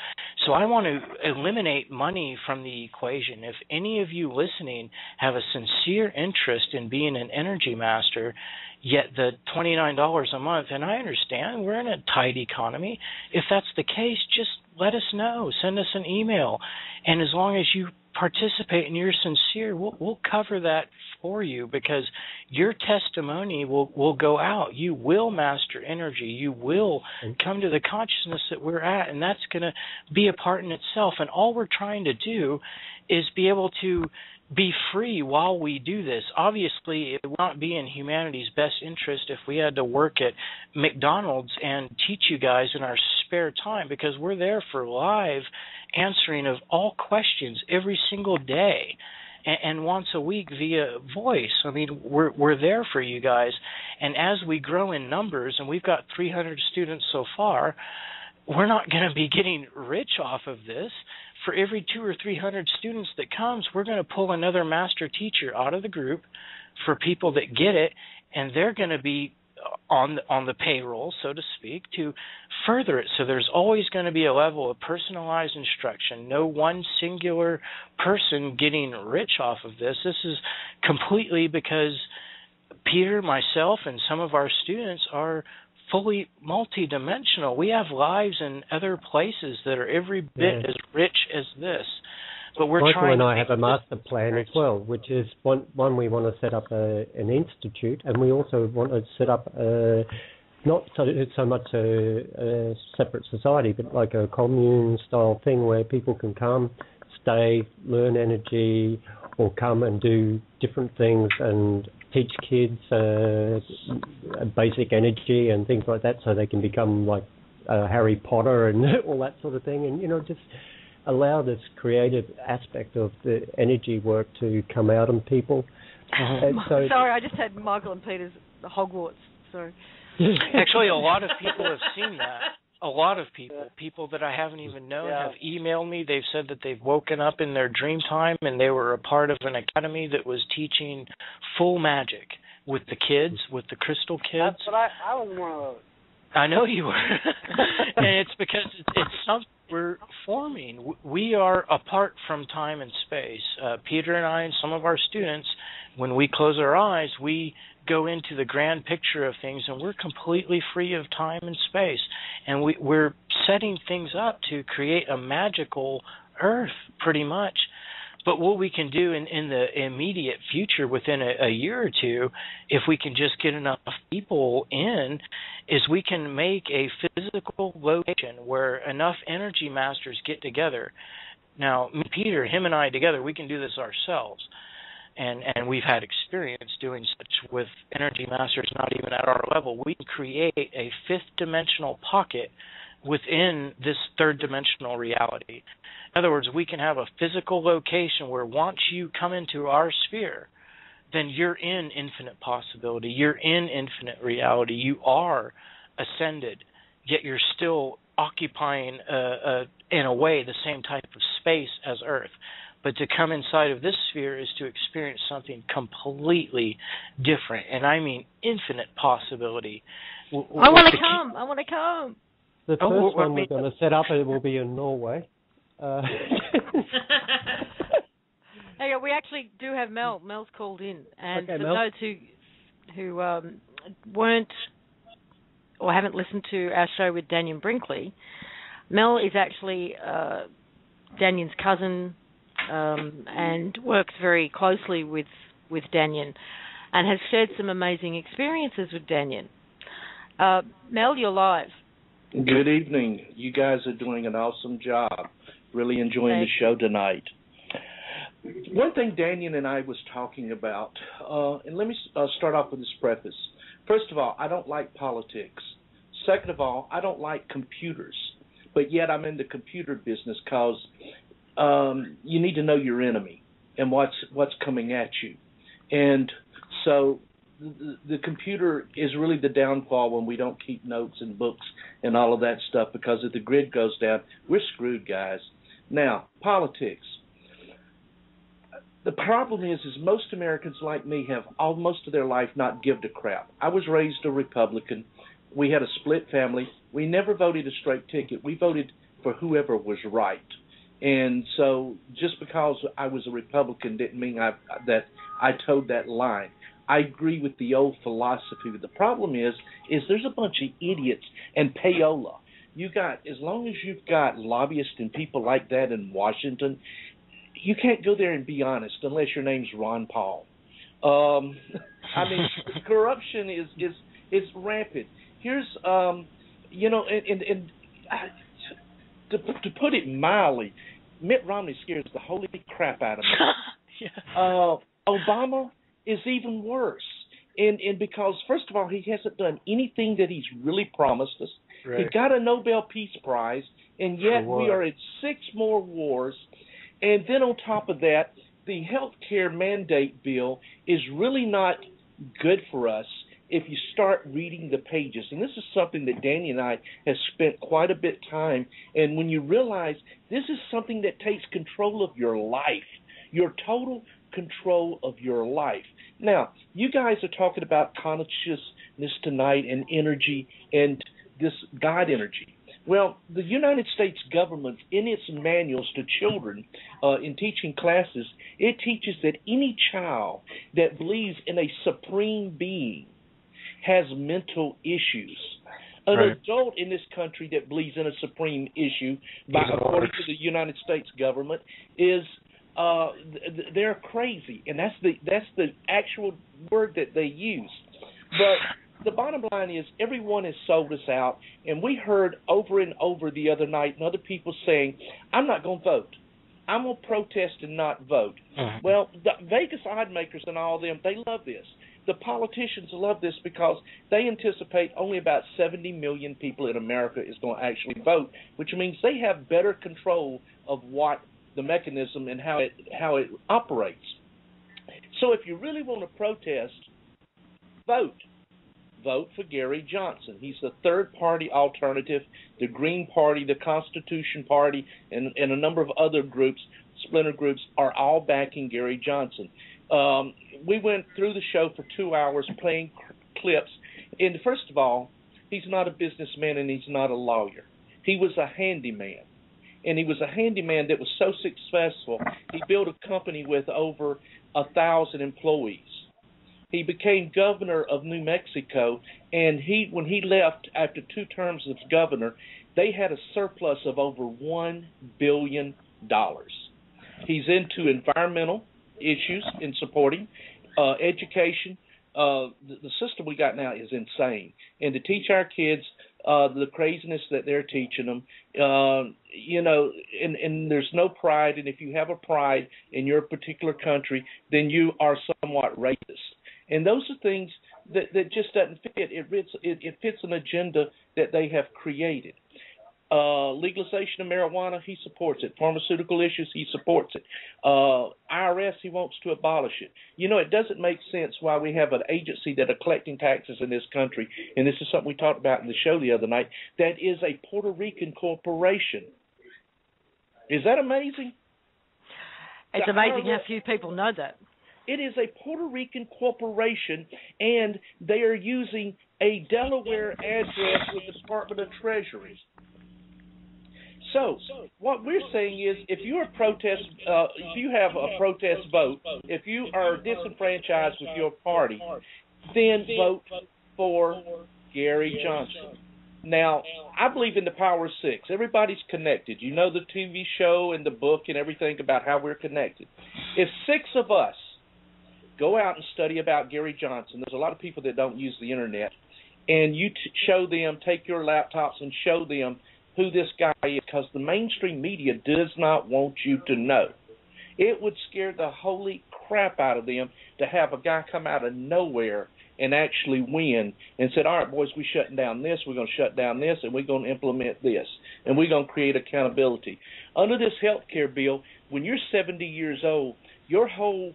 So I want to eliminate money from the equation. If any of you listening have a sincere interest in being an energy master, yet the $29 a month, and I understand we're in a tight economy. If that's the case, just let us know. Send us an email. And as long as you participate and you're sincere, we'll cover that for you, because your testimony will go out. You will master energy. You will come to the consciousness that we're at, and that's going to be a part in itself. And all we're trying to do is be able to be free while we do this. Obviously, it would not be in humanity's best interest if we had to work at McDonald's and teach you guys in our spare time, because we're there for live answering of all questions every single day and once a week via voice. I mean, we're there for you guys. And as we grow in numbers, and we've got 300 students so far, we're not going to be getting rich off of this. For every 200 or 300 students that comes, we're going to pull another master teacher out of the group for people that get it, and they're going to be on the payroll, so to speak, to further it. So there's always going to be a level of personalized instruction. No one singular person getting rich off of this. This is completely because Peter, myself, and some of our students are fully multidimensional. We have lives in other places that are every bit as rich as this. But we're Michael trying and to I have a master plan as well, which is one we want to set up an institute, and we also want to set up not so much a separate society, but like a commune style thing where people can come, stay, learn energy, or come and do different things and teach kids basic energy and things like that, so they can become like Harry Potter and all that sort of thing, and just allow this creative aspect of the energy work to come out in people. Sorry, I just had Michael and Peter's Hogwarts. Sorry. Actually, a lot of people have seen that. A lot of people that I haven't even known have emailed me. They've said that they've woken up in their dream time and they were a part of an academy that was teaching full magic with the kids, with the crystal kids. That's what I was one of those. I know you were. And it's because it's something we're forming. We are apart from time and space. Peter and I and some of our students, when we close our eyes, we go into the grand picture of things, and we're completely free of time and space. And we're setting things up to create a magical Earth, pretty much. But what we can do in the immediate future, within a year or two, if we can just get enough people in, is we can make a physical location where enough energy masters get together. Now, Peter, him and I together, we can do this ourselves. And we've had experience doing such with energy masters not even at our level. We can create a fifth-dimensional pocket within this third-dimensional reality. In other words, we can have a physical location where once you come into our sphere, then you're in infinite possibility. You're in infinite reality. You are ascended, yet you're still occupying, in a way, the same type of space as Earth. But to come inside of this sphere is to experience something completely different, and I mean infinite possibility. I want to come. I want to come. The first one we're going to set up will be in Norway. Hey, we actually do have Mel. Mel's called in, and for Mel. those who weren't or haven't listened to our show with Dannion Brinkley, Mel is actually Dannion's cousin. And works very closely with Dannion, and has shared some amazing experiences with Dannion. Mel, you're live. Good evening. You guys are doing an awesome job. Really enjoying the show tonight. One thing Dannion and I was talking about, and let me start off with this preface. First of all, I don't like politics. Second of all, I don't like computers, but yet I'm in the computer business because you need to know your enemy and what's coming at you. And so the computer is really the downfall when we don't keep notes and books and all of that stuff, because if the grid goes down, we're screwed, guys. Now, politics. The problem is most Americans like me have most of their life not given a crap. I was raised a Republican. We had a split family. We never voted a straight ticket. We voted for whoever was right. And so just because I was a Republican didn't mean that I towed that line. I agree with the old philosophy. The problem is there's a bunch of idiots and payola. As long as you've got lobbyists and people like that in Washington, you can't go there and be honest unless your name's Ron Paul. I mean, corruption is rampant. Here's, to put it mildly, Mitt Romney scares the holy crap out of me. Yeah. Obama is even worse. And because, first of all, he hasn't done anything that he's really promised us. Right. He got a Nobel Peace Prize, and yet we are in 6 more wars. And then on top of that, the health care mandate bill is really not good for us if you start reading the pages. And this is something that Danny and I have spent quite a bit of time. And when you realize this is something that takes control of your life, your total control of your life. Now, you guys are talking about consciousness tonight and energy and this God energy. Well, the United States government, in its manuals to children in teaching classes, it teaches that any child that believes in a supreme being has mental issues. An adult in this country that believes in a supreme issue, according to the United States government, is they're crazy, and that's the actual word that they use. But the bottom line is everyone has sold us out, and we heard over and over the other night and other people saying, I'm not going to vote. I'm going to protest and not vote. Uh-huh. Well, the Vegas odd makers and all of them, they love this. The politicians love this because they anticipate only about 70 million people in America is going to actually vote, which means they have better control of what the mechanism and how it operates. So if you really want to protest, vote. Vote for Gary Johnson. He's the third-party alternative. The Green Party, the Constitution Party, and a number of other groups, splinter groups, are all backing Gary Johnson. We went through the show for 2 hours playing clips. And first of all, he's not a businessman and he's not a lawyer. He was a handyman. And he was a handyman that was so successful, he built a company with over 1,000 employees. He became governor of New Mexico, and when he left after 2 terms as governor, they had a surplus of over $1 billion. He's into environmental issues in supporting education. The system we got now is insane. And to teach our kids the craziness that they're teaching them, and there's no pride. And if you have a pride in your particular country, then you are somewhat racist. And those are things that just doesn't fit. It fits an agenda that they have created. Legalization of marijuana, he supports it. Pharmaceutical issues, he supports it. IRS, he wants to abolish it. It doesn't make sense why we have an agency that are collecting taxes in this country, and this is something we talked about in the show the other night, that is a Puerto Rican corporation. Is that amazing? It's amazing how few people know that. It is a Puerto Rican corporation, and they are using a Delaware address with the Department of Treasury. So what we're saying is, if you have a protest vote, if you are disenfranchised with your party, then vote for Gary Johnson. Now, I believe in the power of 6. Everybody's connected. You know the TV show and the book and everything about how we're connected. If 6 of us go out and study about Gary Johnson, there's a lot of people that don't use the internet, and you show them, take your laptops and show them who this guy is, because the mainstream media does not want you to know. It would scare the holy crap out of them to have a guy come out of nowhere and actually win and said, all right, boys, we're shutting down this, we're going to shut down this, and we're going to implement this, and we're going to create accountability. Under this health care bill, when you're 70 years old, your whole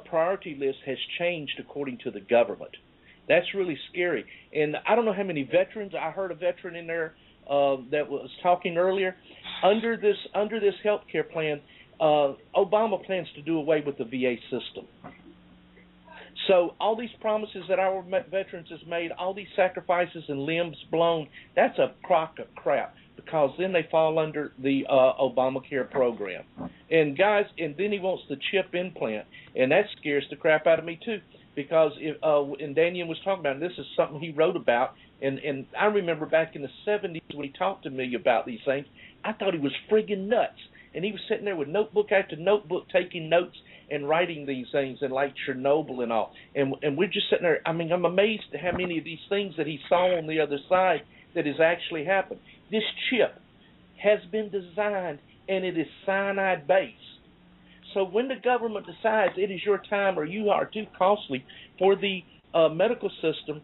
priority list has changed according to the government. That's really scary. And I don't know how many veterans, I heard a veteran in there that was talking earlier. Under this health care plan, Obama plans to do away with the VA system. So all these promises that our veterans has made, all these sacrifices and limbs blown, that's a crock of crap, because then they fall under the Obamacare program. And guys, and then he wants the chip implant, and that scares the crap out of me too, because and Daniel was talking about, and this is something he wrote about, and I remember back in the 70s when he talked to me about these things, I thought he was friggin' nuts. And he was sitting there with notebook after notebook taking notes and writing these things, and like Chernobyl and all. And we're just sitting there. I mean, I'm amazed at how many of these things that he saw on the other side that has actually happened. This chip has been designed, and it is cyanide-based. So when the government decides it is your time or you are too costly for the medical system,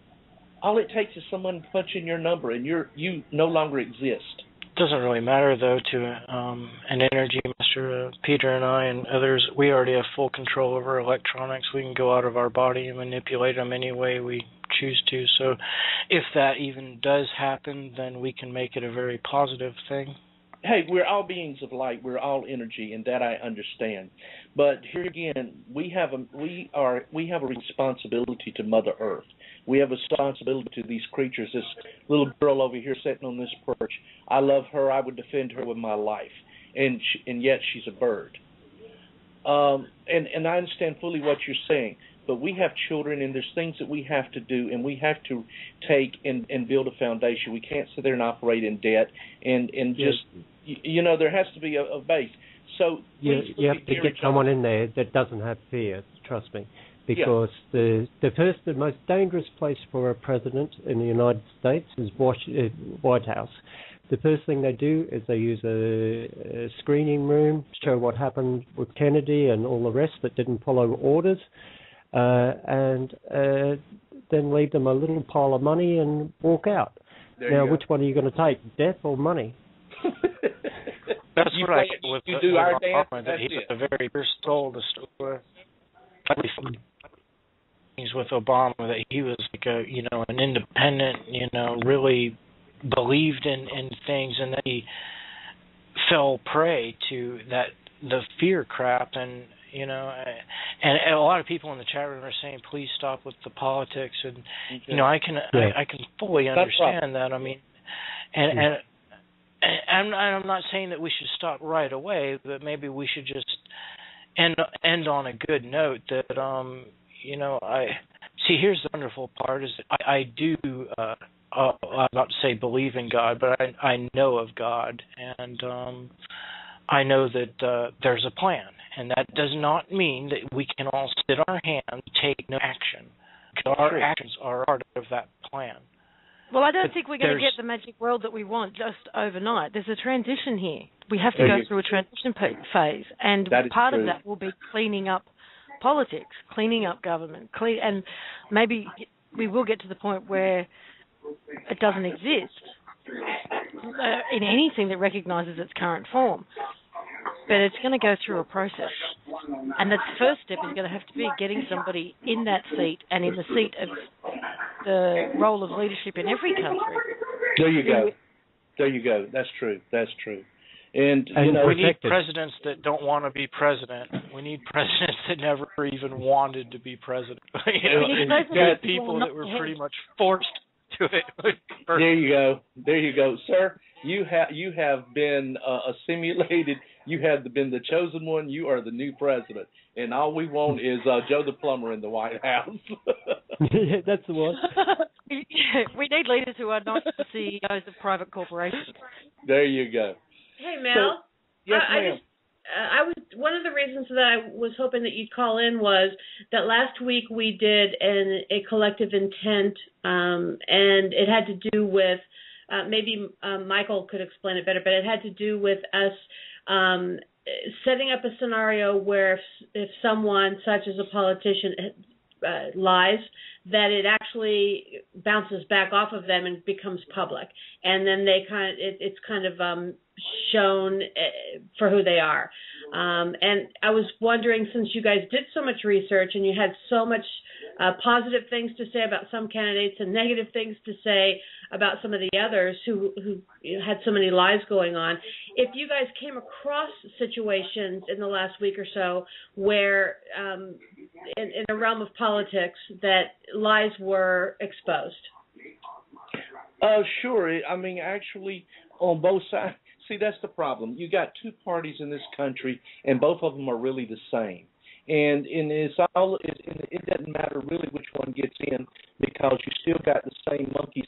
all it takes is someone punching your number, and you no longer exist. Doesn't really matter, though, to an energy master. Peter and I and others, we already have full control over electronics. We can go out of our body and manipulate them any way we choose to. So if that even does happen, then we can make it a very positive thing. Hey, we're all beings of light. We're all energy, and that I understand. But here again, we have a responsibility to Mother Earth. We have a responsibility to these creatures. This little girl over here sitting on this perch, I love her. I would defend her with my life, and yet she's a bird. And I understand fully what you're saying. But we have children, and there's things that we have to do, and we have to take and build a foundation. We can't sit there and operate in debt, and just, there has to be a base. So you have to get someone in there that doesn't have fear, trust me, because the most dangerous place for a president in the United States is White House. The first thing they do is they use a screening room, show what happened with Kennedy and all the rest that didn't follow orders, and then leave them a little pile of money and walk out. Now, which one are you going to take, death or money? That's what I get with Obama, that he's a very first told the story. He's with Obama, that he was like an independent, really believed in things, and then he fell prey to the fear crap, and and a lot of people in the chat room are saying, please stop with the politics, and I can fully understand that. I mean, and I'm not saying that we should stop right away, but maybe we should just end on a good note. That here's the wonderful part is that I do. I'm about to say believe in God, but I know of God, and I know that there's a plan. And that does not mean that we can all sit on our hands and take no action. Our actions are part of that plan. Well, I don't think we're going to get the magic world that we want just overnight. There's a transition here. We have to go through a transition phase, and part of that will be cleaning up politics, cleaning up government, and maybe we will get to the point where it doesn't exist in anything that recognises its current form. But it's going to go through a process. And the first step is going to have to be getting somebody in that seat and in the seat of the role of leadership in every country. There you go. That's true. And we need presidents that don't want to be president. We need presidents that never even wanted to be president. We need people that were pretty much forced to it. There you go, sir. You have been assimilated. You have been the chosen one. You are the new president, and all we want is Joe the plumber in the White House. Yeah, that's the one. We need leaders who are not the CEOs of private corporations. There you go. Hey, Mel. Yes, ma'am. I was one of the reasons that I was hoping that you'd call in was that last week we did a collective intent, and it had to do with maybe Michael could explain it better, but it had to do with us setting up a scenario where if someone, such as a politician, lies, that it actually bounces back off of them and becomes public, and then it's kind of shown for who they are. And I was wondering, since you guys did so much research and you had so much positive things to say about some candidates and negative things to say about some of the others who had so many lies going on, if you guys came across situations in the last week or so where in a realm of politics that lies were exposed? Sure. I mean, actually, on both sides. See, that's the problem. You got two parties in this country, and both of them are really the same. And it doesn't matter really which one gets in, because you still got the same monkeys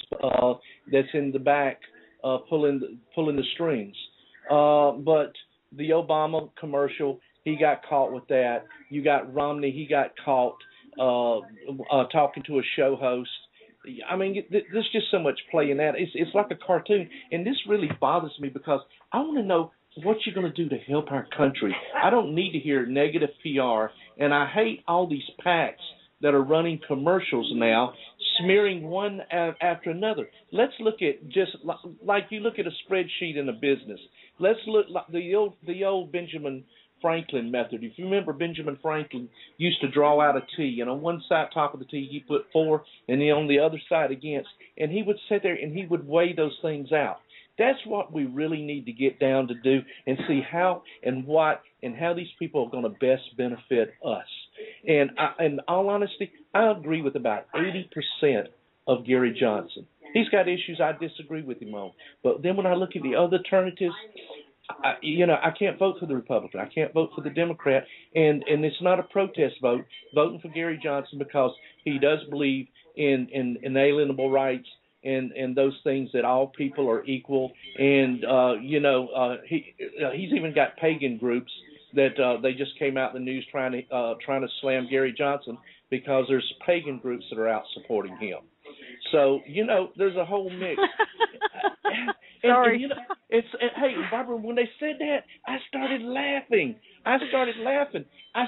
that's in the back pulling the strings. But the Obama commercial, he got caught with that. You got Romney, he got caught talking to a show host. I mean, there's just so much play in that. It's like a cartoon, and this really bothers me because I want to know what you're going to do to help our country. I don't need to hear negative PR, and I hate all these PACs that are running commercials now, smearing one after another. Let's look at just like you look at a spreadsheet in a business. Let's look like the old Benjamin Franklin method. If you remember, Benjamin Franklin used to draw out a T, and on one side, top of the T, he put 4, and then on the other side against, and he would sit there and he would weigh those things out. That's what we really need to get down to do and see how and what and how these people are going to best benefit us. And in all honesty, I agree with about 80% of Gary Johnson. He's got issues I disagree with him on, but then when I look at the other alternatives, I can't vote for the Republican. I can't vote for the Democrat, and it's not a protest vote. Voting for Gary Johnson because he does believe in inalienable rights and those things, that all people are equal. And he's even got pagan groups that they just came out in the news trying to slam Gary Johnson because there's pagan groups that are out supporting him. So there's a whole mix. Sorry. Hey, Barbara, when they said that, I started laughing. I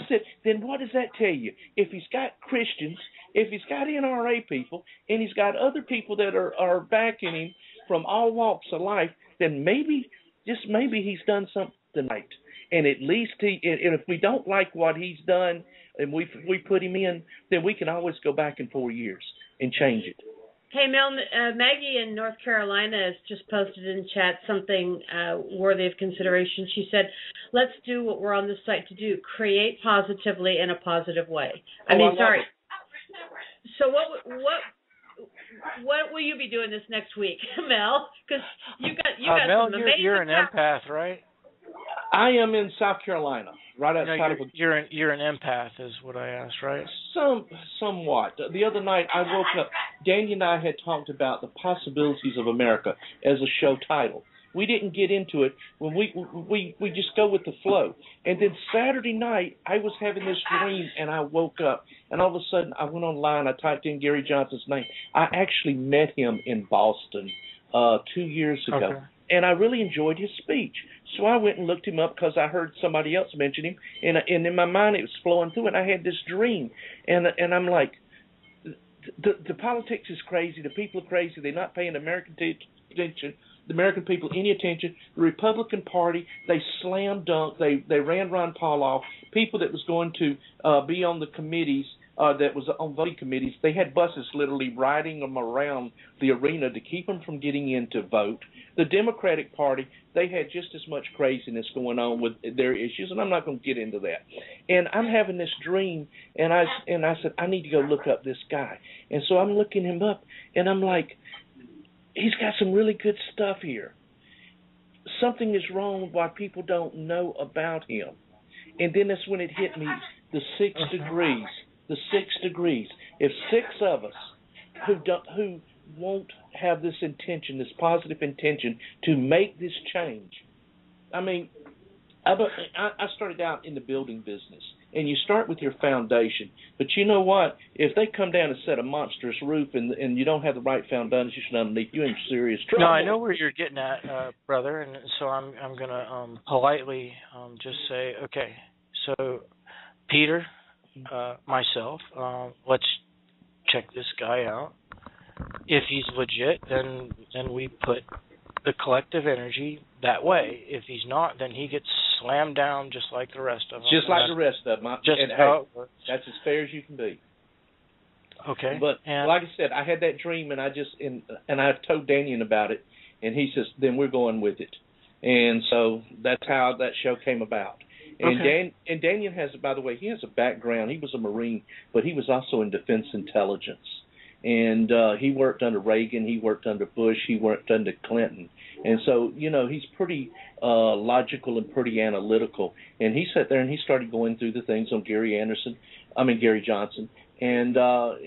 said, then what does that tell you? If he's got Christians, if he's got NRA people, and he's got other people that are backing him from all walks of life, then maybe, just maybe, he's done something right. And at least and if we don't like what he's done and we put him in, then we can always go back in 4 years and change it. Hey, Mel, Maggie in North Carolina has just posted in chat something worthy of consideration. She said, let's do what we're on this site to do, create positively in a positive way. Sorry. So what will you be doing this next week, Mel? Because you got Mel, some amazing you're an empath, right? I am in South Carolina, right outside of. You're an empath, is what I asked, right? Somewhat. The other night I woke up. Danny and I had talked about the possibilities of America as a show title. We didn't get into it when we just go with the flow. And then Saturday night I was having this dream, and I woke up, and all of a sudden I went online. I typed in Gary Johnson's name. I actually met him in Boston 2 years ago. Okay. And I really enjoyed his speech. So I went and looked him up because I heard somebody else mention him, and in my mind it was flowing through, and I had this dream. And I'm like, the politics is crazy. The people are crazy. They're not paying the American people any attention. The Republican Party, they slam dunk. They ran Ron Paul off. People that was going to be on the committees, that was on voting committees, they had buses literally riding them around the arena to keep them from getting in to vote. The Democratic Party, they had just as much craziness going on with their issues, and I'm not going to get into that. And I'm having this dream, and I said, I need to go look up this guy. And so I'm looking him up, and I'm like, he's got some really good stuff here. Something is wrong with what people don't know about him. And then that's when it hit me, the 6 degrees. The 6 degrees. If 6 of us who won't have this intention, this positive intention to make this change. I mean, I started out in the building business, and you start with your foundation. But you know what? If they come down and set a monstrous roof and you don't have the right foundation underneath, you're in serious trouble. No, I know where you're getting at, brother, and so I'm going to politely just say, okay, so Peter, myself, let's check this guy out. If he's legit, then we put the collective energy that way. If he's not, then he gets slammed down just like the rest of them. Just like the rest of them. That's as fair as you can be. Okay. But like I said, I had that dream, and I told Daniel about it, and he says, then we're going with it. And so that's how that show came about. And Okay. Daniel has, by the way, he has a background. He was a Marine, but he was also in defense intelligence. And he worked under Reagan, he worked under Bush, he worked under Clinton. And so, he's pretty logical and pretty analytical. And he sat there and he started going through the things on Gary Johnson. And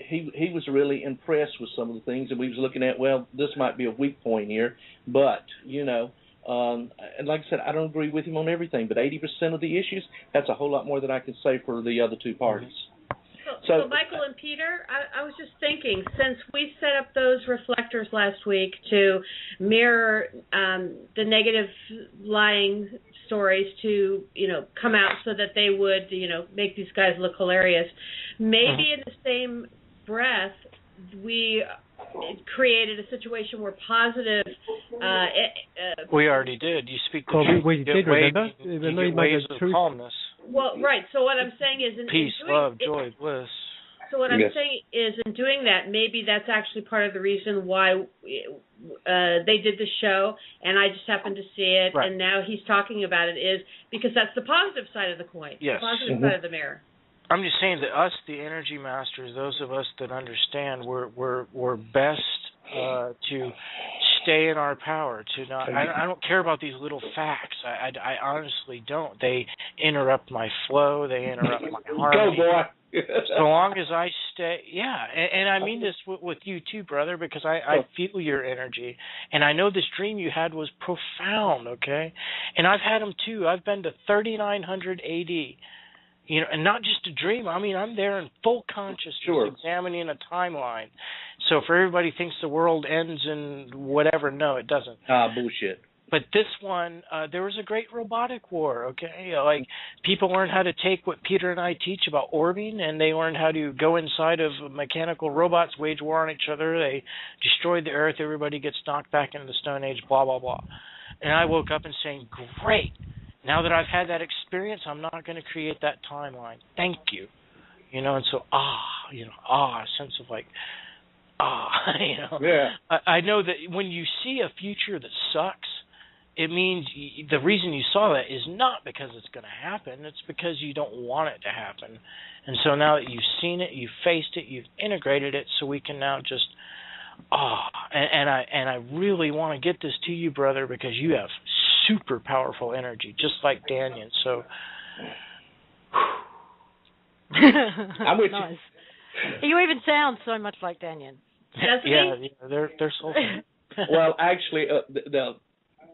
he was really impressed with some of the things. And we was looking at, well, this might be a weak point here. But, and like I said, I don't agree with him on everything. But 80% of the issues, that's a whole lot more than I can say for the other two parties. So Michael and Peter, I was just thinking, since we set up those reflectors last week to mirror the negative lying stories to, come out so that they would, make these guys look hilarious, maybe in the same breath, we created a situation where positive... we already did. You speak the well, truth. we did, remember? You get waves of calmness. Well, right. So what I'm saying is... Peace, love, joy, bliss. So what I'm saying is, in doing that, maybe that's actually part of the reason why they did the show, and I just happened to see it, right. And now he's talking about it, is because that's the positive side of the coin, yes. the positive side of the mirror. I'm just saying that us, the energy masters, those of us that understand, we're best to stay in our power. To not, I don't care about these little facts. I honestly don't. They interrupt my flow. They interrupt my harmony. Go, boy. So long as I stay, and I mean this with you too, brother, because I feel your energy, and I know this dream you had was profound, okay? And I've had them too. I've been to 3900 AD, and not just a dream. I mean, I'm there in full consciousness, examining a timeline. So if everybody thinks the world ends in whatever, no, it doesn't. Bullshit. But this one, there was a great robotic war, okay? Like, people learned how to take what Peter and I teach about orbiting, and they learned how to go inside of mechanical robots, wage war on each other. They destroyed the Earth. Everybody gets knocked back into the Stone Age, blah, blah, blah. And I woke up and saying, great. Now that I've had that experience, I'm not going to create that timeline. Thank you. And so, a sense of like, Yeah. I know that when you see a future that sucks, it means the reason you saw that is not because it's going to happen. It's because you don't want it to happen. And so now that you've seen it, you've faced it, you've integrated it, so we can now just, and I really want to get this to you, brother, because you have super powerful energy, just like Daniel. So, I'm with nice. You even sound so much like Daniel. Yeah, they're soulful. Well, actually,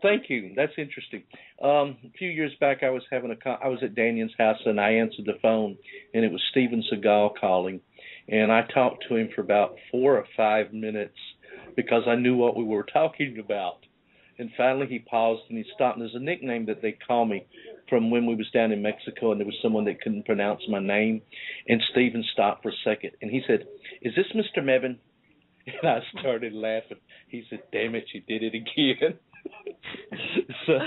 thank you. That's interesting. A few years back, I was at Daniel's house, and I answered the phone, and it was Steven Seagal calling, and I talked to him for about 4 or 5 minutes because I knew what we were talking about. And finally, he paused and he stopped. And there's a nickname that they call me from when we was down in Mexico, and there was someone that couldn't pronounce my name. And Steven stopped for a second, and he said, "Is this Mr. Mebane?" And I started laughing. He said, "Damn it, you did it again." So,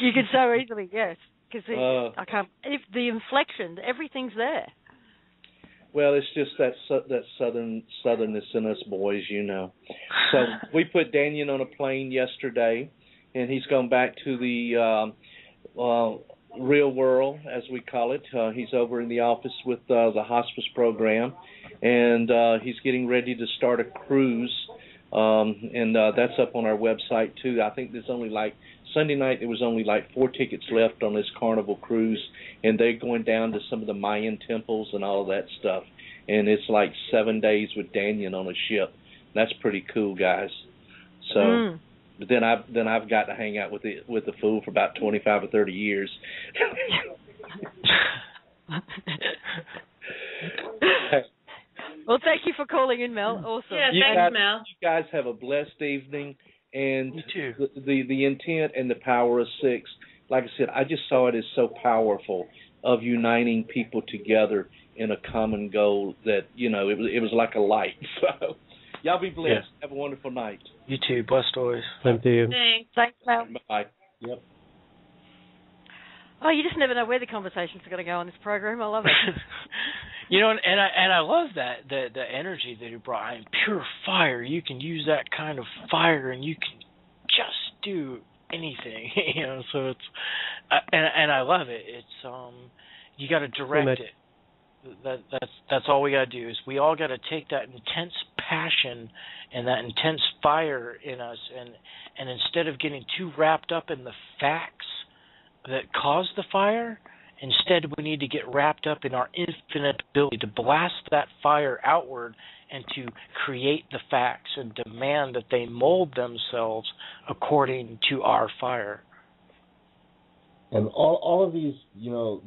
you can so easily guess because I can't. If the inflection, everything's there. Well, it's just that southernness in us boys, So we put Daniel on a plane yesterday, and he's gone back to the real world, as we call it. He's over in the office with the hospice program, and he's getting ready to start a cruise. And that's up on our website too. I think there's only Sunday night there was only 4 tickets left on this Carnival cruise, and they're going down to some of the Mayan temples and all of that stuff. And it's 7 days with Daniel on a ship. That's pretty cool, guys. So, but then I've got to hang out with the fool for about 25 or 30 years. Well, thank you for calling in, Mel. Awesome. Yeah, thanks, Mel. You guys have a blessed evening, and you too. The intent and the power of 6. Like I said, I just saw it as so powerful of uniting people together in a common goal that it was like a light. So, y'all be blessed. Yeah. Have a wonderful night. You too. Blessed always. Thank you. Thanks, Mel. Bye. Yep. Oh, you just never know where the conversations are going to go on this program. I love it. And I love that the energy that you brought. Pure fire. You can use that kind of fire, and you can just do anything. So it's and I love it. It's you got to direct it. That's all we got to do is we all got to take that intense passion and that intense fire in us, and instead of getting too wrapped up in the facts that cause the fire, instead we need to get wrapped up in our infinite ability to blast that fire outward and to create the facts and demand that they mold themselves according to our fire. And all of these,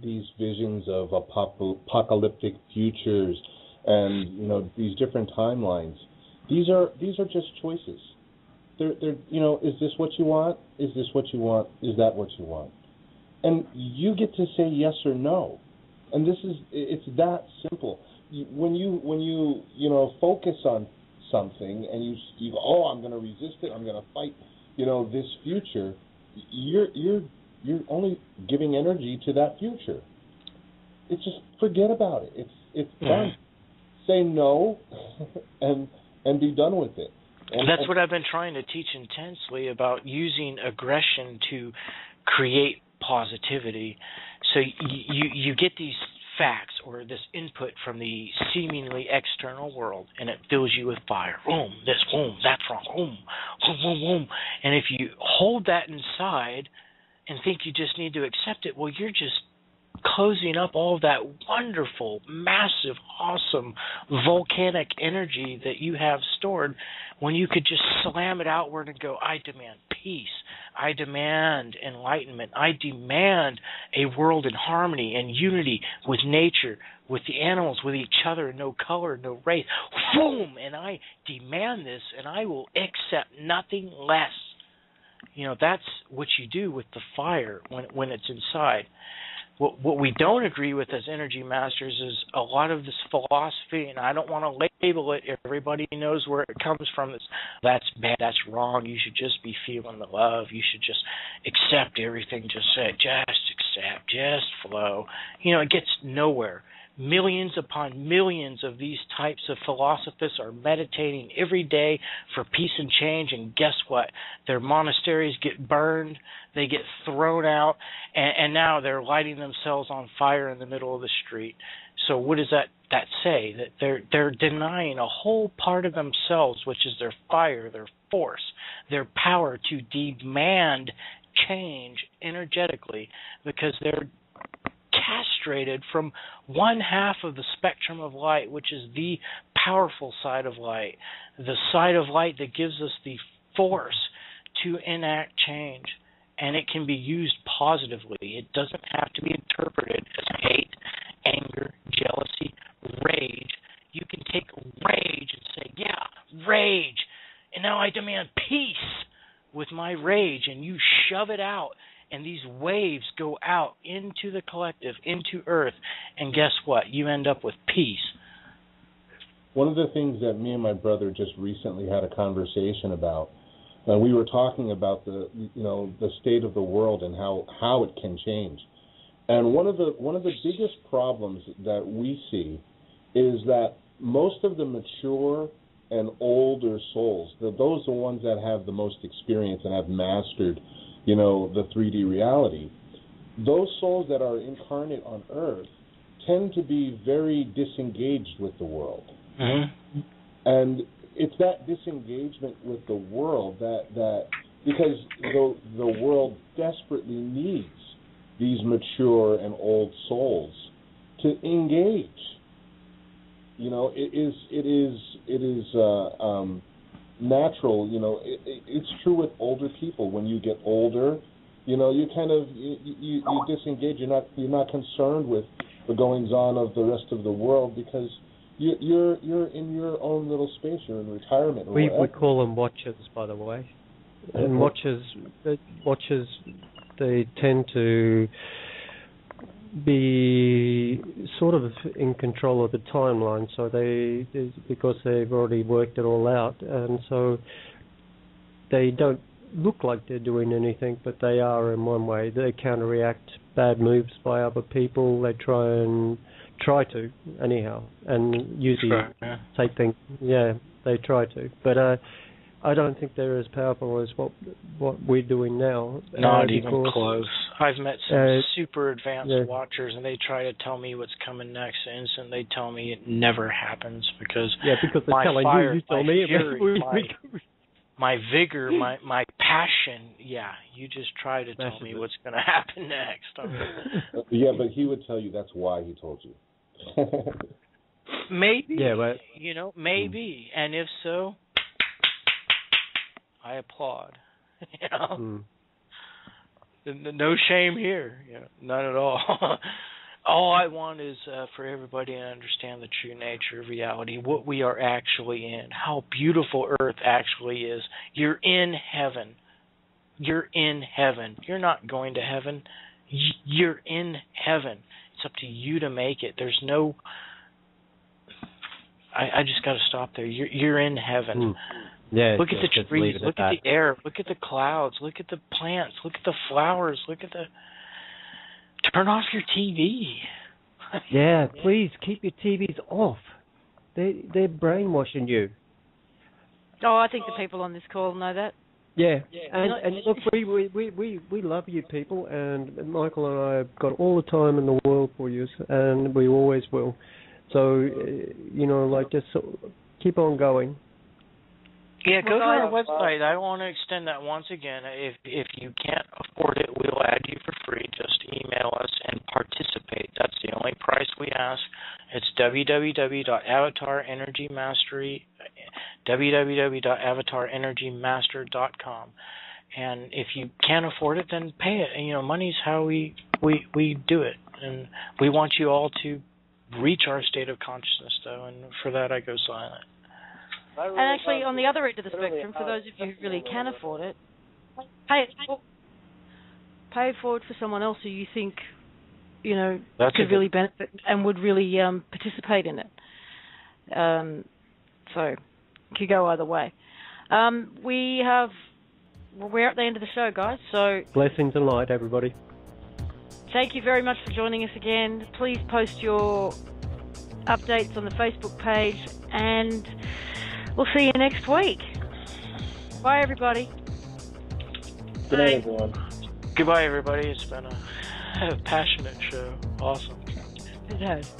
these visions of apocalyptic futures, and these different timelines, these are just choices. They're is this what you want? Is this what you want? Is that what you want? And you get to say yes or no. And it's that simple. When you focus on something and you go, oh, I'm going to resist it, I'm going to fight, this future, you're only giving energy to that future. It's just forget about it. It's done. Say no, and be done with it. And that's what I've been trying to teach intensely about using aggression to create positivity. So you get these facts or this input from the seemingly external world, and it fills you with fire. Boom, this, boom, that's wrong, boom, boom, boom, boom. And if you hold that inside and think you just need to accept it, well, you're just closing up all of that wonderful, massive, awesome, volcanic energy that you have stored when you could just slam it outward and go, I demand peace. I demand enlightenment. I demand a world in harmony and unity with nature, with the animals, with each other, no color, no race. Boom! And I demand this, and I will accept nothing less. That's what you do with the fire when it's inside. What we don't agree with as energy masters is a lot of this philosophy, and I don't want to label it. Everybody knows where it comes from. That's bad. That's wrong. You should just be feeling the love. You should just accept everything. Just say, just accept, just flow. It gets nowhere. Millions upon millions of these types of philosophers are meditating every day for peace and change, and guess what? Their monasteries get burned, they get thrown out, and now they're lighting themselves on fire in the middle of the street. So what does that say? That they're denying a whole part of themselves, which is their fire, their force, their power to demand change energetically, because they're castrated from one half of the spectrum of light, which is the powerful side of light, the side of light that gives us the force to enact change. And it can be used positively. It doesn't have to be interpreted as hate, anger, jealousy, rage. You can take rage and say, yeah, rage, and now I demand peace with my rage, and you shove it out. And these waves go out into the collective, into Earth, and guess what? You end up with peace. One of the things that me and my brother just recently had a conversation about, we were talking about the state of the world and how it can change. And one of the biggest problems that we see is that most of the mature and older souls, those are the ones that have the most experience and have mastered the 3D reality, those souls that are incarnate on Earth tend to be very disengaged with the world. Mm-hmm. And it's that disengagement with the world that because the world desperately needs these mature and old souls to engage. It is natural, it's true with older people. When you get older, you kind of you disengage. You're not concerned with the goings on of the rest of the world because you're in your own little space. You're in retirement. We call them watchers, by the way. And watchers, they tend to be sort of in control of the timeline, so because they've already worked it all out, and so they don't look like they're doing anything, but they are in one way. They counteract bad moves by other people. They try to anyhow, and usually take things. Yeah, they try to. But I don't think they're as powerful as what we're doing now. Not even close. I've met some super advanced watchers, and they try to tell me what's coming next, and they tell me it never happens because they're my fire, you tell me fury, my vigor, my passion. Yeah, you just try to tell me what's going to happen next. Yeah, but he would tell you that's why he told you. Maybe. Yeah, but maybe, and if so, I applaud. No shame here. None at all. All I want is for everybody to understand the true nature of reality, what we are actually in, how beautiful Earth actually is. You're in heaven. You're in heaven. You're not going to heaven. You're in heaven. It's up to you to make it. There's no... I just got to stop there. You're in heaven. Yeah, look at the trees, look at the air, look at the clouds, look at the plants, look at the flowers, look at the... Turn off your TV. Yeah, please keep your TVs off. They're brainwashing you. Oh, I think the people on this call know that. Yeah, and look, we love you people, and Michael and I have got all the time in the world for you, and we always will. So, just keep on going. Yeah, go to our website. I want to extend that once again. If you can't afford it, we'll add you for free. Just email us and participate. That's the only price we ask. It's www.avatarenergymaster.com. And if you can't afford it, then pay it. Money's how we do it. And we want you all to reach our state of consciousness, though, and for that I go silent. And actually, on the other end of the spectrum, for those of you who really can afford it, pay it forward for someone else who you think, could really benefit and would really participate in it. So, it could go either way. We're at the end of the show, guys. So blessings and light, everybody. Thank you very much for joining us again. Please post your updates on the Facebook page, and we'll see you next week. Bye, everybody. Good night, everyone. Goodbye, everybody. It's been a passionate show. Awesome. It has.